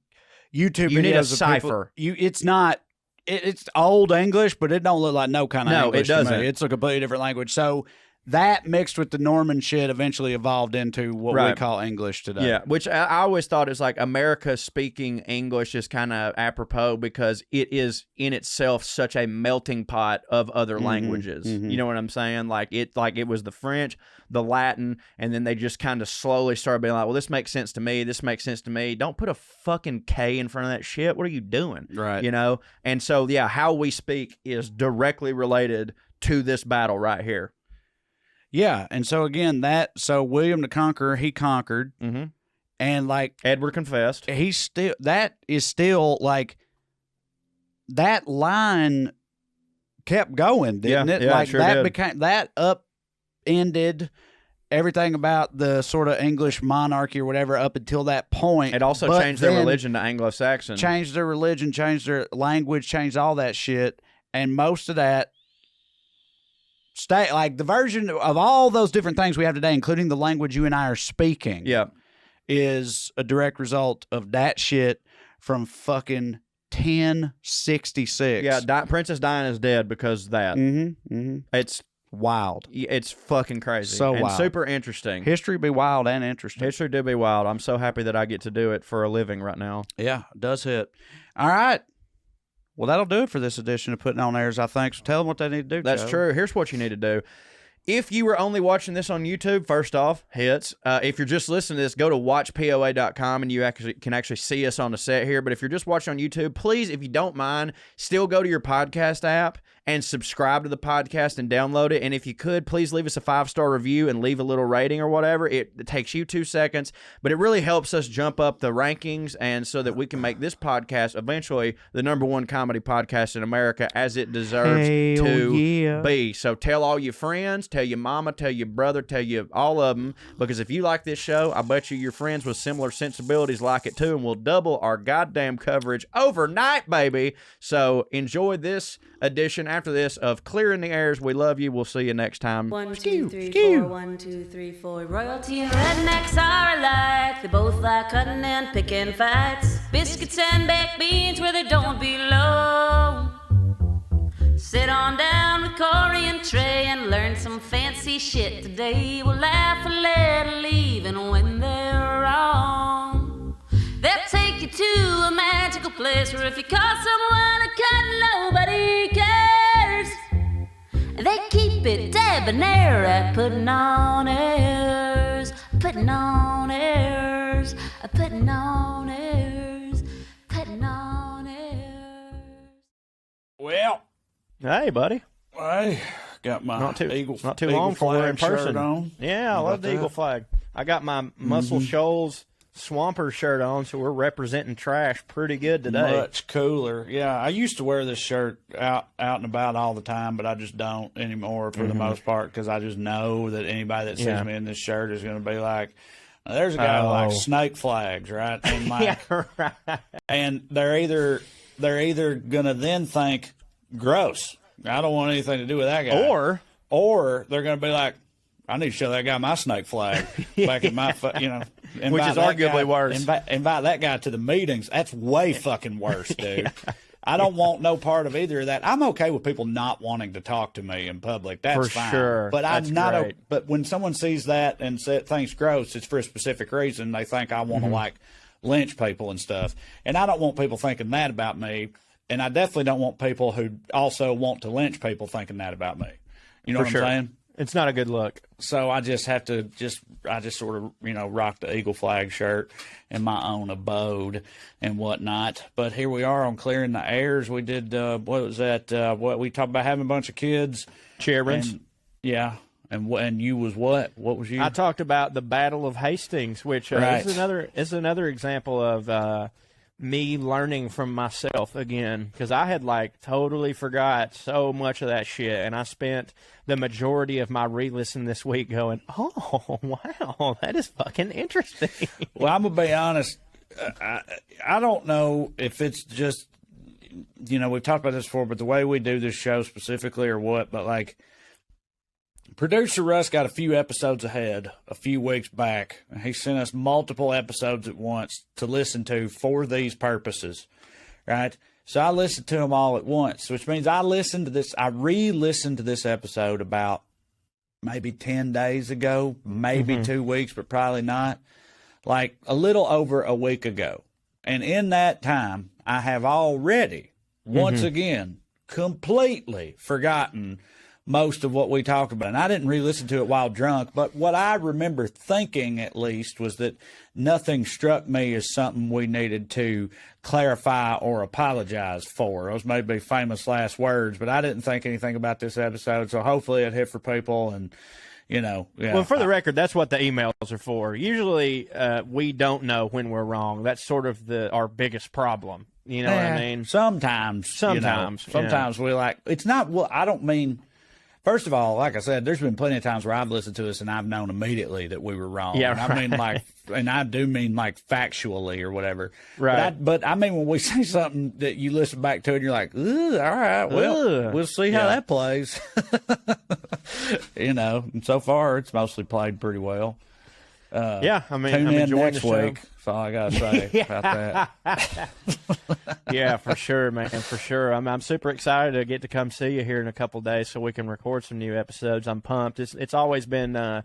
YouTube. You need a videos of cipher. It's not. It's Old English, but it don't look like no kind of English. No, it doesn't. To me. It's a completely different language. So that mixed with the Norman shit eventually evolved into what we call English today. Yeah, which I always thought is like America speaking English is kind of apropos because it is in itself such a melting pot of other languages. You know what I'm saying? Like it was the French, the Latin, and then they just kind of slowly started being like, well, this makes sense to me. This makes sense to me. Don't put a fucking K in front of that shit. What are you doing? Right. You know? And so, yeah, how we speak is directly related to this battle right here. Yeah, and so again, so William the Conqueror, he conquered, and like Edward confessed. That is still like that line kept going, didn't it? Yeah, Like it sure that did. became that upended everything about the sort of English monarchy or whatever up until that point. It also But changed their then religion to Anglo-Saxon. changed their religion, changed their language, changed all that shit, and most of that. Like the version of all those different things we have today, including the language you and I are speaking, is a direct result of that shit from fucking 1066. Yeah, Princess Diana's dead because of that. It's wild. It's fucking crazy. So and wild. super interesting. History be wild and interesting. History do be wild. I'm so happy that I get to do it for a living right now. Yeah, it does hit. All right. Well, that'll do it for this edition of Puttin On Airs, I think. So tell them what they need to do, That's Joe. true. Here's what you need to do. If you were only watching this on YouTube, first off, hits. If you're just listening to this, go to watchpoa.com and you can actually see us on the set here. But if you're just watching on YouTube, please, if you don't mind, still go to your podcast app and subscribe to the podcast and download it. And if you could, please leave us a 5-star review and leave a little rating or whatever. It takes you 2 seconds, but it really helps us jump up the rankings and so that we can make this podcast eventually the #1 comedy podcast in America as it deserves to be. So tell all your friends, tell your mama, tell your brother, tell you all of them, because if you like this show, I bet you your friends with similar sensibilities like it too, and we'll double our goddamn coverage overnight, baby. So enjoy this edition after this of Clearing the Airs. We love you. We'll see you next time. 1, 2, 3, 4. 1, 2, 3, 4. Royalty and rednecks are alike. They both like cutting and picking fights. Biscuits and baked beans where they don't belong. Sit on down with Corey and Trae and learn some fancy shit today. We'll laugh a little even when they're wrong. They'll take you to a magical place where if you call someone a cunt, nobody cares. They keep it debonair at Puttin On Airs. Puttin On Airs. Puttin On Airs. Puttin On Airs. Well, Hey, buddy. I got my Not too Eagle long for we're in flag shirt person. on. Yeah, I love the Eagle flag. I got my Muscle Shoals Swamper shirt on, so we're representing trash pretty good today. Much cooler. Yeah, I used to wear this shirt out and about all the time, but I just don't anymore for the most part because I just know that anybody that sees me in this shirt is going to be like, there's a guy with like snake flags, right? And like, right. and they're either going to then think, gross, I don't want anything to do with that guy. Or they're going to be like, I need to show that guy my snake flag back in my, which is arguably worse. Invite that guy to the meetings. That's way fucking worse, dude. I don't want no part of either of that. I'm okay with people not wanting to talk to me in public. That's for fine. Sure. But That's I'm not. great. But when someone sees that and thinks gross, it's for a specific reason. They think I want to like lynch people and stuff, and I don't want people thinking that about me. And I definitely don't want people who also want to lynch people thinking that about me. You know what I'm saying? It's not a good look. So I just have to I just sort of, rock the Eagle flag shirt in my own abode and whatnot. But here we are on Clearing the Airs. We did, what was that? What we talked about having a bunch of kids. Chairmans. Yeah. And you was what? What was you? I talked about the Battle of Hastings, which is another example of me learning from myself again, because I had totally forgot so much of that shit, and I spent the majority of my re-listen this week going, oh, wow, that is fucking interesting. Well, I'm going to be honest. I don't know if it's just, we've talked about this before, but the way we do this show specifically or what, but producer Russ got a few episodes ahead a few weeks back, and he sent us multiple episodes at once to listen to for these purposes, right? So I listened to them all at once, which means I re-listened to this episode about maybe 10 days ago, maybe 2 weeks, but probably not, a little over a week ago. And in that time, I have already, once again, completely forgotten most of what we talked about. And I didn't re-listen to it while drunk, but what I remember thinking, at least, was that nothing struck me as something we needed to clarify or apologize for. Those may be famous last words, but I didn't think anything about this episode, so hopefully it hit for people. And yeah. Well, for the record, that's what the emails are for. Usually we don't know when we're wrong. That's sort of our biggest problem. You know what I mean? Sometimes we it's not, well, I don't mean, first of all, like I said, there's been plenty of times where I've listened to this and I've known immediately that we were wrong. Yeah, and I mean, and I do mean factually or whatever. Right. But I mean, when we say something that you listen back to and you're like, all right, well, we'll see how that plays. And so far it's mostly played pretty well. Yeah, I mean, tune I'm in enjoying next the show. week. That's all I got to say about that. Yeah, for sure, man, for sure. I'm super excited to get to come see you here in a couple days so we can record some new episodes. I'm pumped. It's always been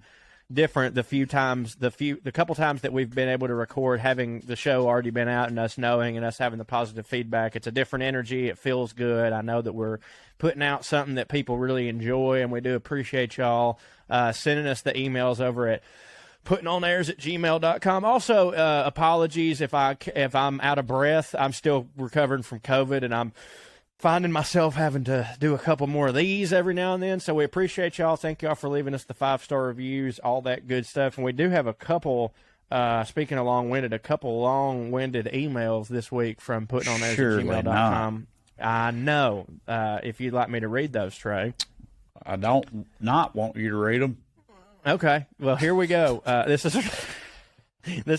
different the couple times that we've been able to record, having the show already been out and us knowing and us having the positive feedback. It's a different energy. It feels good. I know that we're putting out something that people really enjoy, and we do appreciate y'all sending us the emails over at puttingonairs@gmail.com. Also, apologies if I'm out of breath. I'm still recovering from COVID, and I'm finding myself having to do a couple more of these every now and then. So we appreciate y'all. Thank y'all for leaving us the 5-star reviews, all that good stuff. And we do have a couple, speaking of long-winded, emails this week from puttingonairs@gmail.com. I know. If you'd like me to read those, Trae. I don't not want you to read them. Okay, well, here we go. This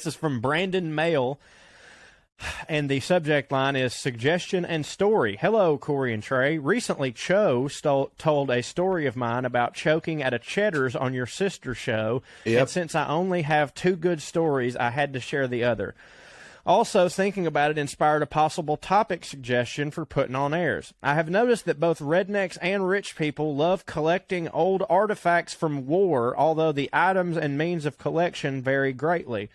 is from Brandon Mail, and the subject line is Suggestion and Story. Hello, Corey and Trae. Recently, Cho told a story of mine about choking at a Cheddar's on your sister show, and since I only have 2 good stories, I had to share the other. Also, thinking about it inspired a possible topic suggestion for Puttin On Airs. I have noticed that both rednecks and rich people love collecting old artifacts from war, although the items and means of collection vary greatly.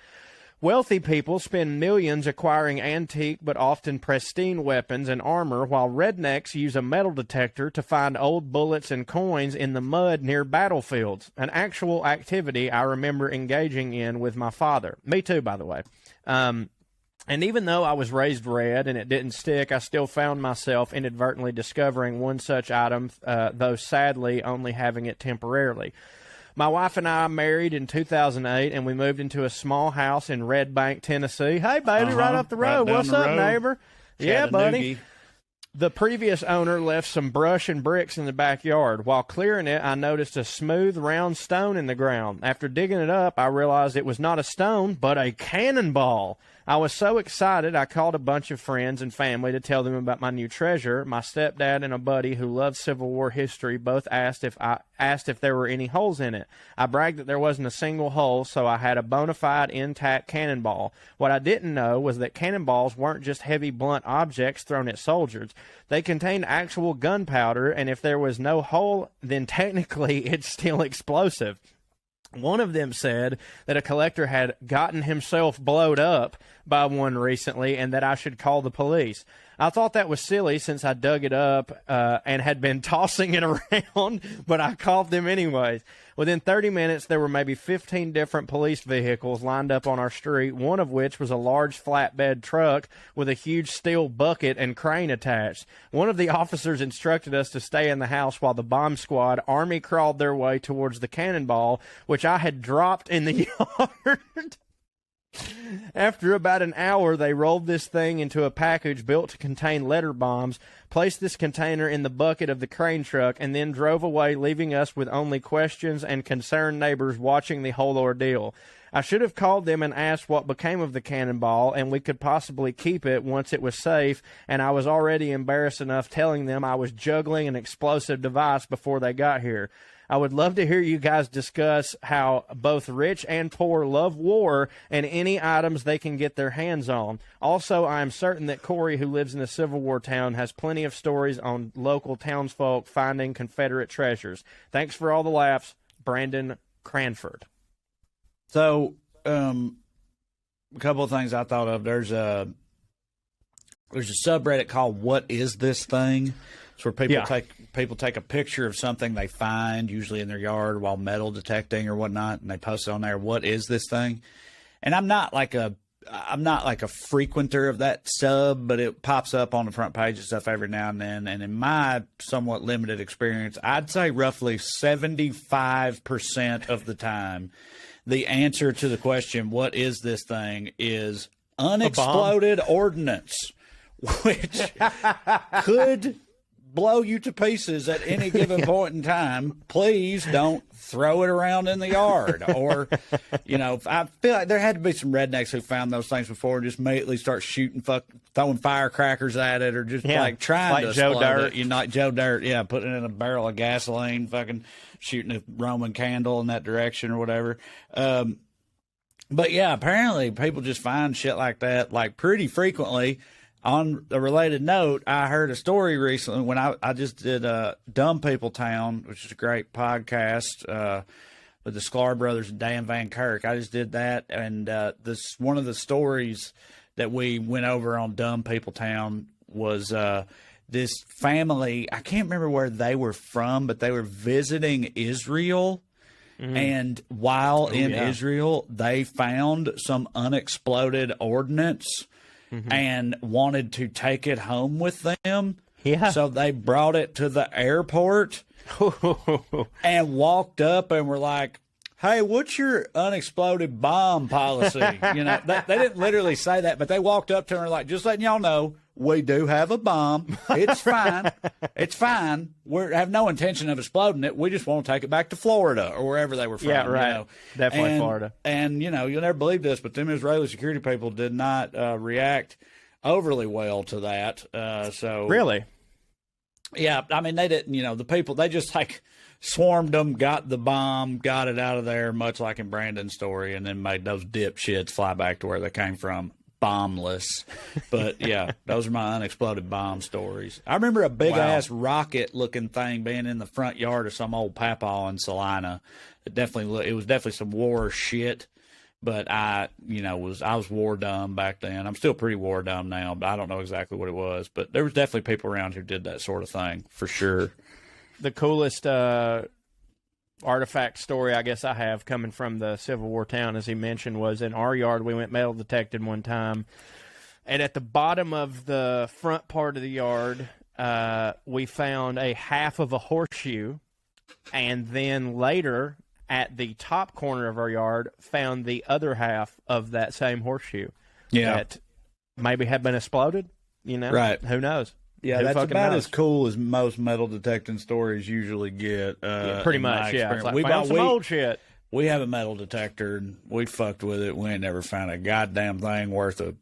Wealthy people spend millions acquiring antique but often pristine weapons and armor, while rednecks use a metal detector to find old bullets and coins in the mud near battlefields, an actual activity I remember engaging in with my father. Me too, by the way. And even though I was raised red and it didn't stick, I still found myself inadvertently discovering one such item, though sadly only having it temporarily. My wife and I married in 2008, and we moved into a small house in Red Bank, Tennessee. Hey, baby, right up the road. Right What's down the up, road. neighbor? Yeah, buddy. The previous owner left some brush and bricks in the backyard. While clearing it, I noticed a smooth, round stone in the ground. After digging it up, I realized it was not a stone, but a cannonball. I was so excited, I called a bunch of friends and family to tell them about my new treasure. My stepdad and a buddy who loved Civil War history both asked if there were any holes in it. I bragged that there wasn't a single hole, so I had a bona fide intact cannonball. What I didn't know was that cannonballs weren't just heavy, blunt objects thrown at soldiers. They contained actual gunpowder, and if there was no hole, then technically it's still explosive. One of them said that a collector had gotten himself blowed up by one recently and that I should call the police. I thought that was silly since I dug it up and had been tossing it around, but I called them anyways. Within 30 minutes, there were maybe 15 different police vehicles lined up on our street, one of which was a large flatbed truck with a huge steel bucket and crane attached. One of the officers instructed us to stay in the house while the bomb squad army crawled their way towards the cannonball, which I had dropped in the yard. After about an hour, they rolled this thing into a package built to contain letter bombs, placed this container in the bucket of the crane truck, and then drove away, leaving us with only questions and concerned neighbors watching the whole ordeal. I should have called them and asked what became of the cannonball, and we could possibly keep it once it was safe, and I was already embarrassed enough telling them I was juggling an explosive device before they got here. I would love to hear you guys discuss how both rich and poor love war and any items they can get their hands on. Also, I am certain that Corey, who lives in a Civil War town, has plenty of stories on local townsfolk finding Confederate treasures. Thanks for all the laughs, Brandon Cranford. So, a couple of things I thought of. There's a subreddit called "What Is This Thing?" It's where people take a picture of something they find, usually in their yard, while metal detecting or whatnot, and they post it on there. What is this thing? And I'm not like a frequenter of that sub, but it pops up on the front page and stuff every now and then. And in my somewhat limited experience, I'd say roughly 75% of the time, the answer to the question, what is this thing, is unexploded ordnance, which could blow you to pieces at any given point in time. Please don't throw it around in the yard. Or, I feel like there had to be some rednecks who found those things before and just immediately start throwing firecrackers at it, or just trying to Joe explode Dirt. it. Like Joe Dirt, putting it in a barrel of gasoline, fucking shooting a Roman candle in that direction or whatever. But yeah, apparently people just find shit like that like pretty frequently. On a related note, I heard a story recently when I just did Dumb People Town, which is a great podcast with the Sklar brothers and Dan Van Kirk. I just did that, and one of the stories that we went over on Dumb People Town was this family. I can't remember where they were from, but they were visiting Israel. Mm-hmm. And while in Israel, they found some unexploded ordnance. Mm-hmm. And wanted to take it home with them. Yeah. So they brought it to the airport and walked up and were like, hey, what's your unexploded bomb policy? They didn't literally say that, but they walked up to her and were like, just letting y'all know, we do have a bomb. It's fine. It's fine. We have no intention of exploding it. We just want to take it back to Florida or wherever they were from. Yeah, right. Definitely Florida. And, you'll never believe this, but them Israeli security people did not react overly well to that. Really? Yeah. I mean, they didn't, the people, they just swarmed them, got the bomb, got it out of there, much like in Brandon's story, and then made those dipshits fly back to where they came from. Bombless. But yeah, those are my unexploded bomb stories. I remember a big ass rocket looking thing being in the front yard of some old papaw in Salina. It was definitely some war shit, but I was war dumb back then. I'm still pretty war dumb now, but I don't know exactly what it was. But there was definitely people around who did that sort of thing for sure. The coolest artifact story I guess I have coming from the Civil War town, as he mentioned, was in our yard. We went metal detecting one time, and at the bottom of the front part of the yard, we found a half of a horseshoe, and then later at the top corner of our yard found the other half of that same horseshoe that maybe had been exploded. Right? Who knows? Yeah, that's about as cool as most metal detecting stories usually get. Pretty much, yeah. It's like, found some old shit. We have a metal detector, and we fucked with it. We ain't never found a goddamn thing worth a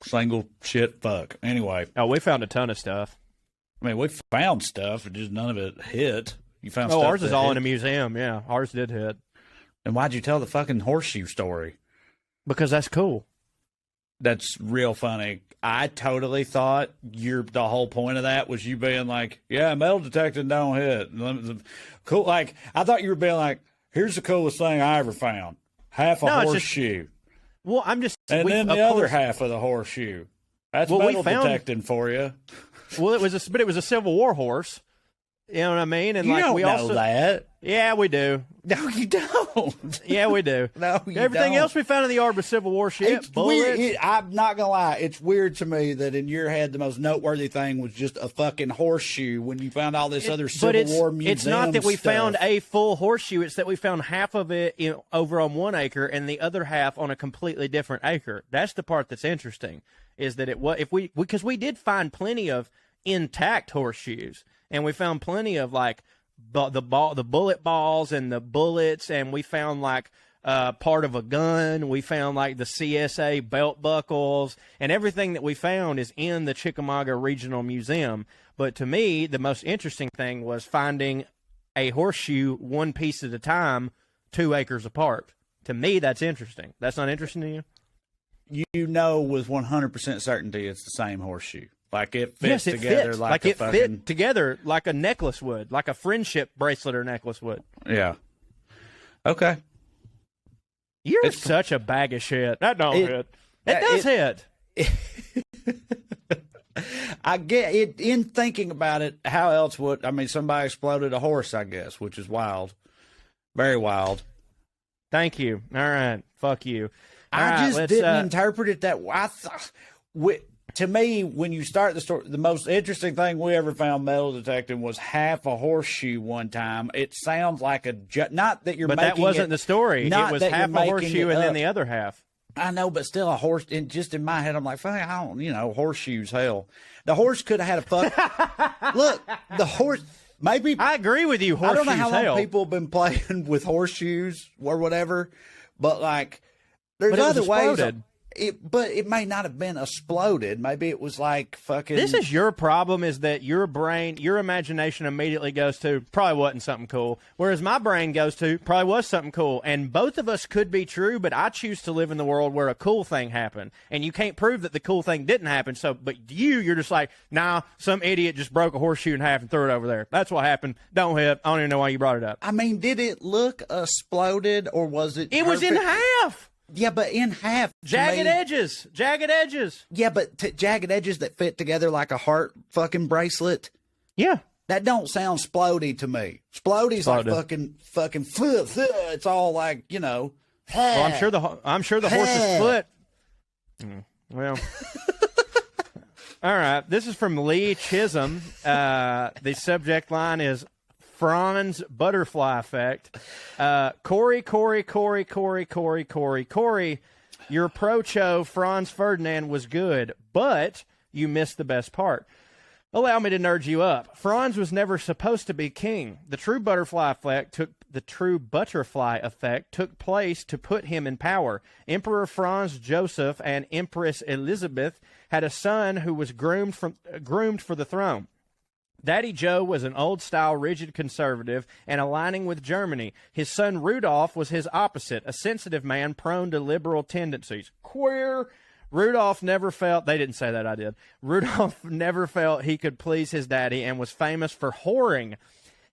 single shit fuck. Anyway. Oh, we found a ton of stuff. I mean, we found stuff, but just none of it hit. You found stuff ours is all in a museum, yeah. Ours did hit. And why'd you tell the fucking horseshoe story? Because that's cool. That's real funny. I totally thought the whole point of that was you being like, yeah, metal detecting don't hit. Cool. Like, I thought you were being like, here's the coolest thing I ever found. Half a horseshoe. Well, I'm just... And then the other half of the horseshoe. That's Well, we metal found- detecting for you. Well, it was a Civil War horse. You know what I mean? And You like don't we know also, that. yeah, we do. No, you don't. Yeah, we do. No, you Everything don't. else we found in the yard was Civil War shit. It's Bullets. weird. I'm not gonna lie. It's weird to me that in your head the most noteworthy thing was just a fucking horseshoe when you found all this other Civil War museum it's not that we stuff. found a full horseshoe. It's that we found half of it over on 1 acre and the other half on a completely different acre. That's the part that's interesting. Is that because we did find plenty of intact horseshoes, and we found plenty of like the bullet balls and the bullets, and we found like part of a gun. We found like the CSA belt buckles, and everything that we found is in the Chickamauga Regional Museum. But to me, the most interesting thing was finding a horseshoe one piece at a time, 2 acres apart. To me, that's interesting. That's not interesting to you? You know with 100% certainty it's the same horseshoe. Like it fits Yes, it together fits. like a it fucking... fit together like a necklace would, like a friendship bracelet or necklace would. Yeah. Okay. You're such a bag of shit. That don't hit. It does hit. I get it. In thinking about it, how else would... I mean, somebody exploded a horse, I guess, which is wild. Very wild. Thank you. All right. Fuck you. All I right, just let's, didn't interpret it that way. To me, when you start the story, the most interesting thing we ever found metal detecting was half a horseshoe one time. It sounds like not that you're But making that wasn't it, the story. not It was that half you're a making horseshoe it and then up. the other half. I know, but still a horse. And just in my head, I'm like, fuck, I don't, horseshoes, hell. The horse could have had a fuck. Look, the horse, maybe. I agree with you. I Horseshoes, don't know how long hell. people have been playing with horseshoes or whatever, but like, there's But it was other ways. exploded. But it may not have been exploded. Maybe it was like fucking. This is your problem, is that your brain, your imagination immediately goes to probably wasn't something cool, whereas my brain goes to probably was something cool. And both of us could be true, but I choose to live in the world where a cool thing happened, and you can't prove that the cool thing didn't happen. So, but you're just like, nah, some idiot just broke a horseshoe in half and threw it over there. That's what happened. Don't hit. I don't even know why you brought it up. I mean, did it look exploded or was it? It was in half. Yeah, but in half. Jagged edges. Jagged edges. Yeah, but jagged edges that fit together like a heart fucking bracelet. Yeah. That don't sound splody to me. Splody's like fucking. It's all like, Well, I'm sure the horse's foot. Well. All right. This is from Lee Chisholm. The subject line is Franz Butterfly Effect. Corey, your ProCho Franz Ferdinand was good, but you missed the best part. Allow me to nerd you up. Franz was never supposed to be king. The true butterfly effect took place to put him in power. Emperor Franz Joseph and Empress Elizabeth had a son who was groomed for the throne. Daddy Joe was an old-style, rigid conservative and aligning with Germany. His son Rudolph was his opposite, a sensitive man prone to liberal tendencies. Queer. Rudolph never felt, they didn't say that, I did. Rudolph never felt he could please his daddy and was famous for whoring.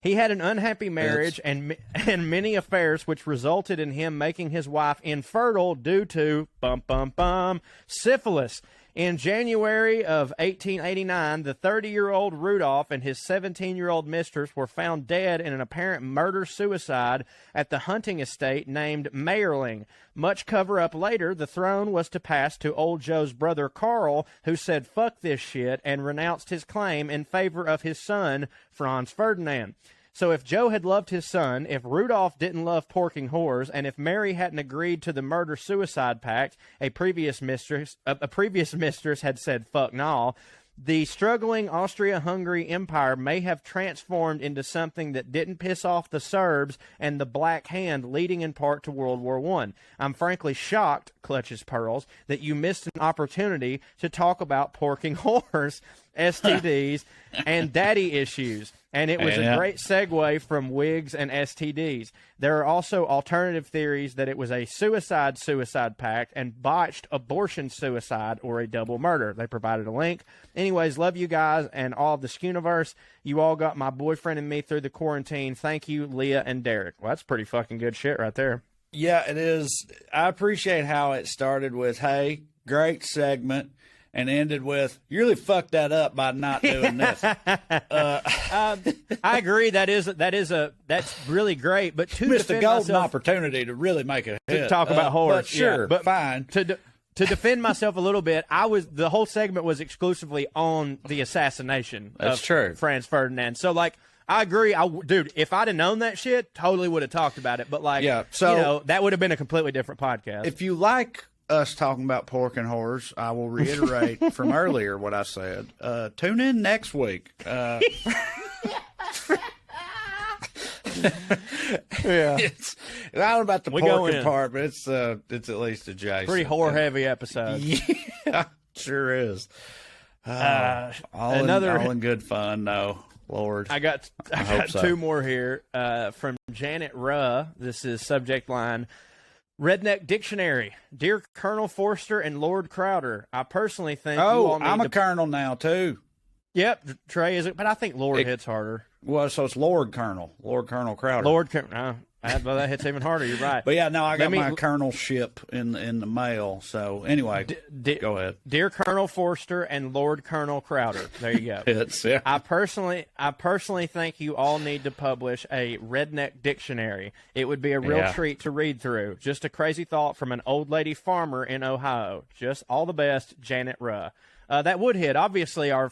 He had an unhappy marriage and many affairs, which resulted in him making his wife infertile due to, syphilis. In January of 1889, the 30-year-old Rudolph and his 17-year-old mistress were found dead in an apparent murder-suicide at the hunting estate named Mayerling. Much cover-up later, the throne was to pass to old Joe's brother Carl, who said, fuck this shit, and renounced his claim in favor of his son, Franz Ferdinand. So if Joe had loved his son, if Rudolph didn't love porking whores, and if Mary hadn't agreed to the murder-suicide pact, a previous mistress had said fuck nah, the struggling Austria-Hungary Empire may have transformed into something that didn't piss off the Serbs and the Black Hand, leading in part to World War I. I'm frankly shocked, clutches pearls, that you missed an opportunity to talk about porking whores, STDs, and daddy issues. And it was a great segue from wigs and STDs. There are also alternative theories that it was a suicide pact and botched abortion suicide or a double murder. They provided a link. Anyways, love you guys and all of the Skuniverse. You all got my boyfriend and me through the quarantine. Thank you, Leah and Derek. Well, that's pretty fucking good shit right there. Yeah, it is. I appreciate how it started with, hey, great segment. and ended with, "You really fucked that up by not doing this." I agree. That's really great. But to Missed a defend golden myself, opportunity to really make it to talk about horse, but sure, yeah, but fine. To defend myself a little bit, the whole segment was exclusively on the assassination of Franz Ferdinand. So, like, I agree. Dude, if I'd have known that shit, totally would have talked about it. But, like, that would have been a completely different podcast. If you like us talking about pork and whores, I will reiterate from earlier what I said. Tune in next week. Yeah, I don't know about the pork part, but it's at least adjacent. Pretty whore heavy episode. Yeah, sure is. All in good fun, though. Lord, I got two more here from Janet Ruh. This is subject line: Redneck Dictionary. Dear Colonel Forrester and Lord Crowder, I personally think you all need I'm a colonel now too. Yep, Trey is it, but I think Lord hits harder. Well, so it's Lord Colonel Crowder. Well, that hits even harder. You're right. But yeah, no, I got my colonelship in the mail. So anyway, go ahead. Dear Colonel Forrester and Lord Colonel Crowder. There you go. I personally think you all need to publish a redneck dictionary. It would be a real treat to read through. Just a crazy thought from an old lady farmer in Ohio. Just all the best, Janet Ruh. That would hit. Obviously, our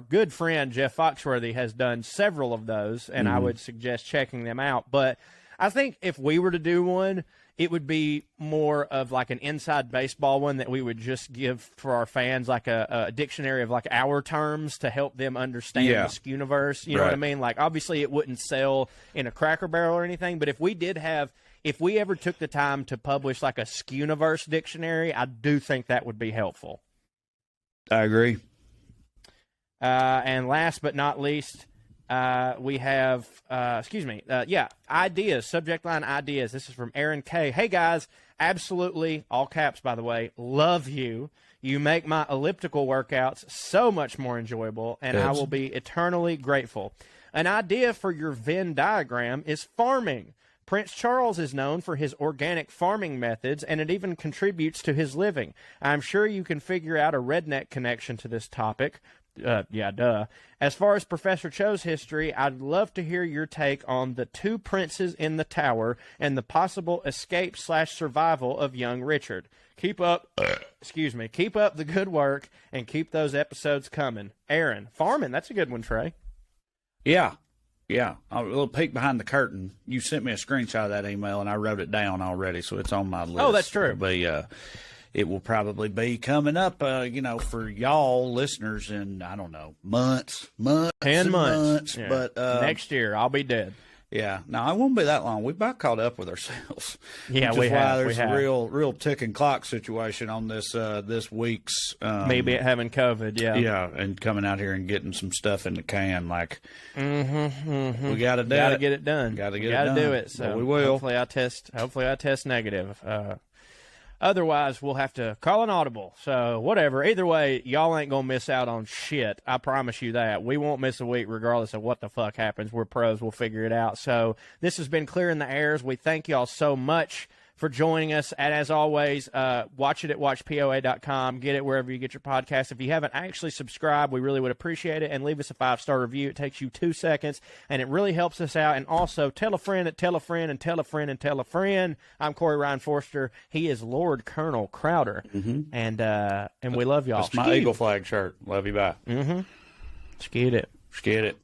good friend Jeff Foxworthy has done several of those, and I would suggest checking them out. But I think if we were to do one, it would be more of like an inside baseball one that we would just give for our fans, like a dictionary of like our terms to help them understand the Skuniverse. You know what I mean? Like, obviously it wouldn't sell in a Cracker Barrel or anything, but if we ever took the time to publish like a Skuniverse dictionary, I do think that would be helpful. I agree. And last but not least, we have, ideas, subject line ideas. This is from Aaron K. Hey, guys, absolutely, all caps, by the way, love you. You make my elliptical workouts so much more enjoyable, and I will be eternally grateful. An idea for your Venn diagram is farming. Prince Charles is known for his organic farming methods, and it even contributes to his living. I'm sure you can figure out a redneck connection to this topic. As far as Professor Cho's history, I'd love to hear your take on the two princes in the tower and the possible escape/survival of young Richard. Keep up the good work and keep those episodes coming. Aaron, farming, that's a good one, Trey. Yeah. A little peek behind the curtain. You sent me a screenshot of that email, and I wrote it down already, so it's on my list. Oh, that's true. It will probably be coming up, for y'all listeners in, I don't know, months. 10 months. Yeah. But next year, I'll be dead. Yeah. No, it won't be that long. We've about caught up with ourselves. Yeah, which is why there's a real ticking clock situation on this week's. Maybe having COVID, yeah. Yeah, and coming out here and getting some stuff in the can. Like, we got to do it. Got to get it done. Got to get it done. Got to do it. So we will. Hopefully I test negative. Otherwise, we'll have to call an audible. So, whatever. Either way, y'all ain't going to miss out on shit. I promise you that. We won't miss a week regardless of what the fuck happens. We're pros. We'll figure it out. So, this has been Clear in the Airs. We thank y'all so much for joining us. And as always, watch it at watchpoa.com. Get it wherever you get your podcast. If you haven't actually subscribed, we really would appreciate it. And leave us a 5-star review. It takes you 2 seconds, and it really helps us out. And also, tell a friend and tell a friend and tell a friend and tell a friend. I'm Corey Ryan Forrester. He is Lord Colonel Crowder. And we love y'all. That's my Eagle flag shirt. Love you, bye. Skid it.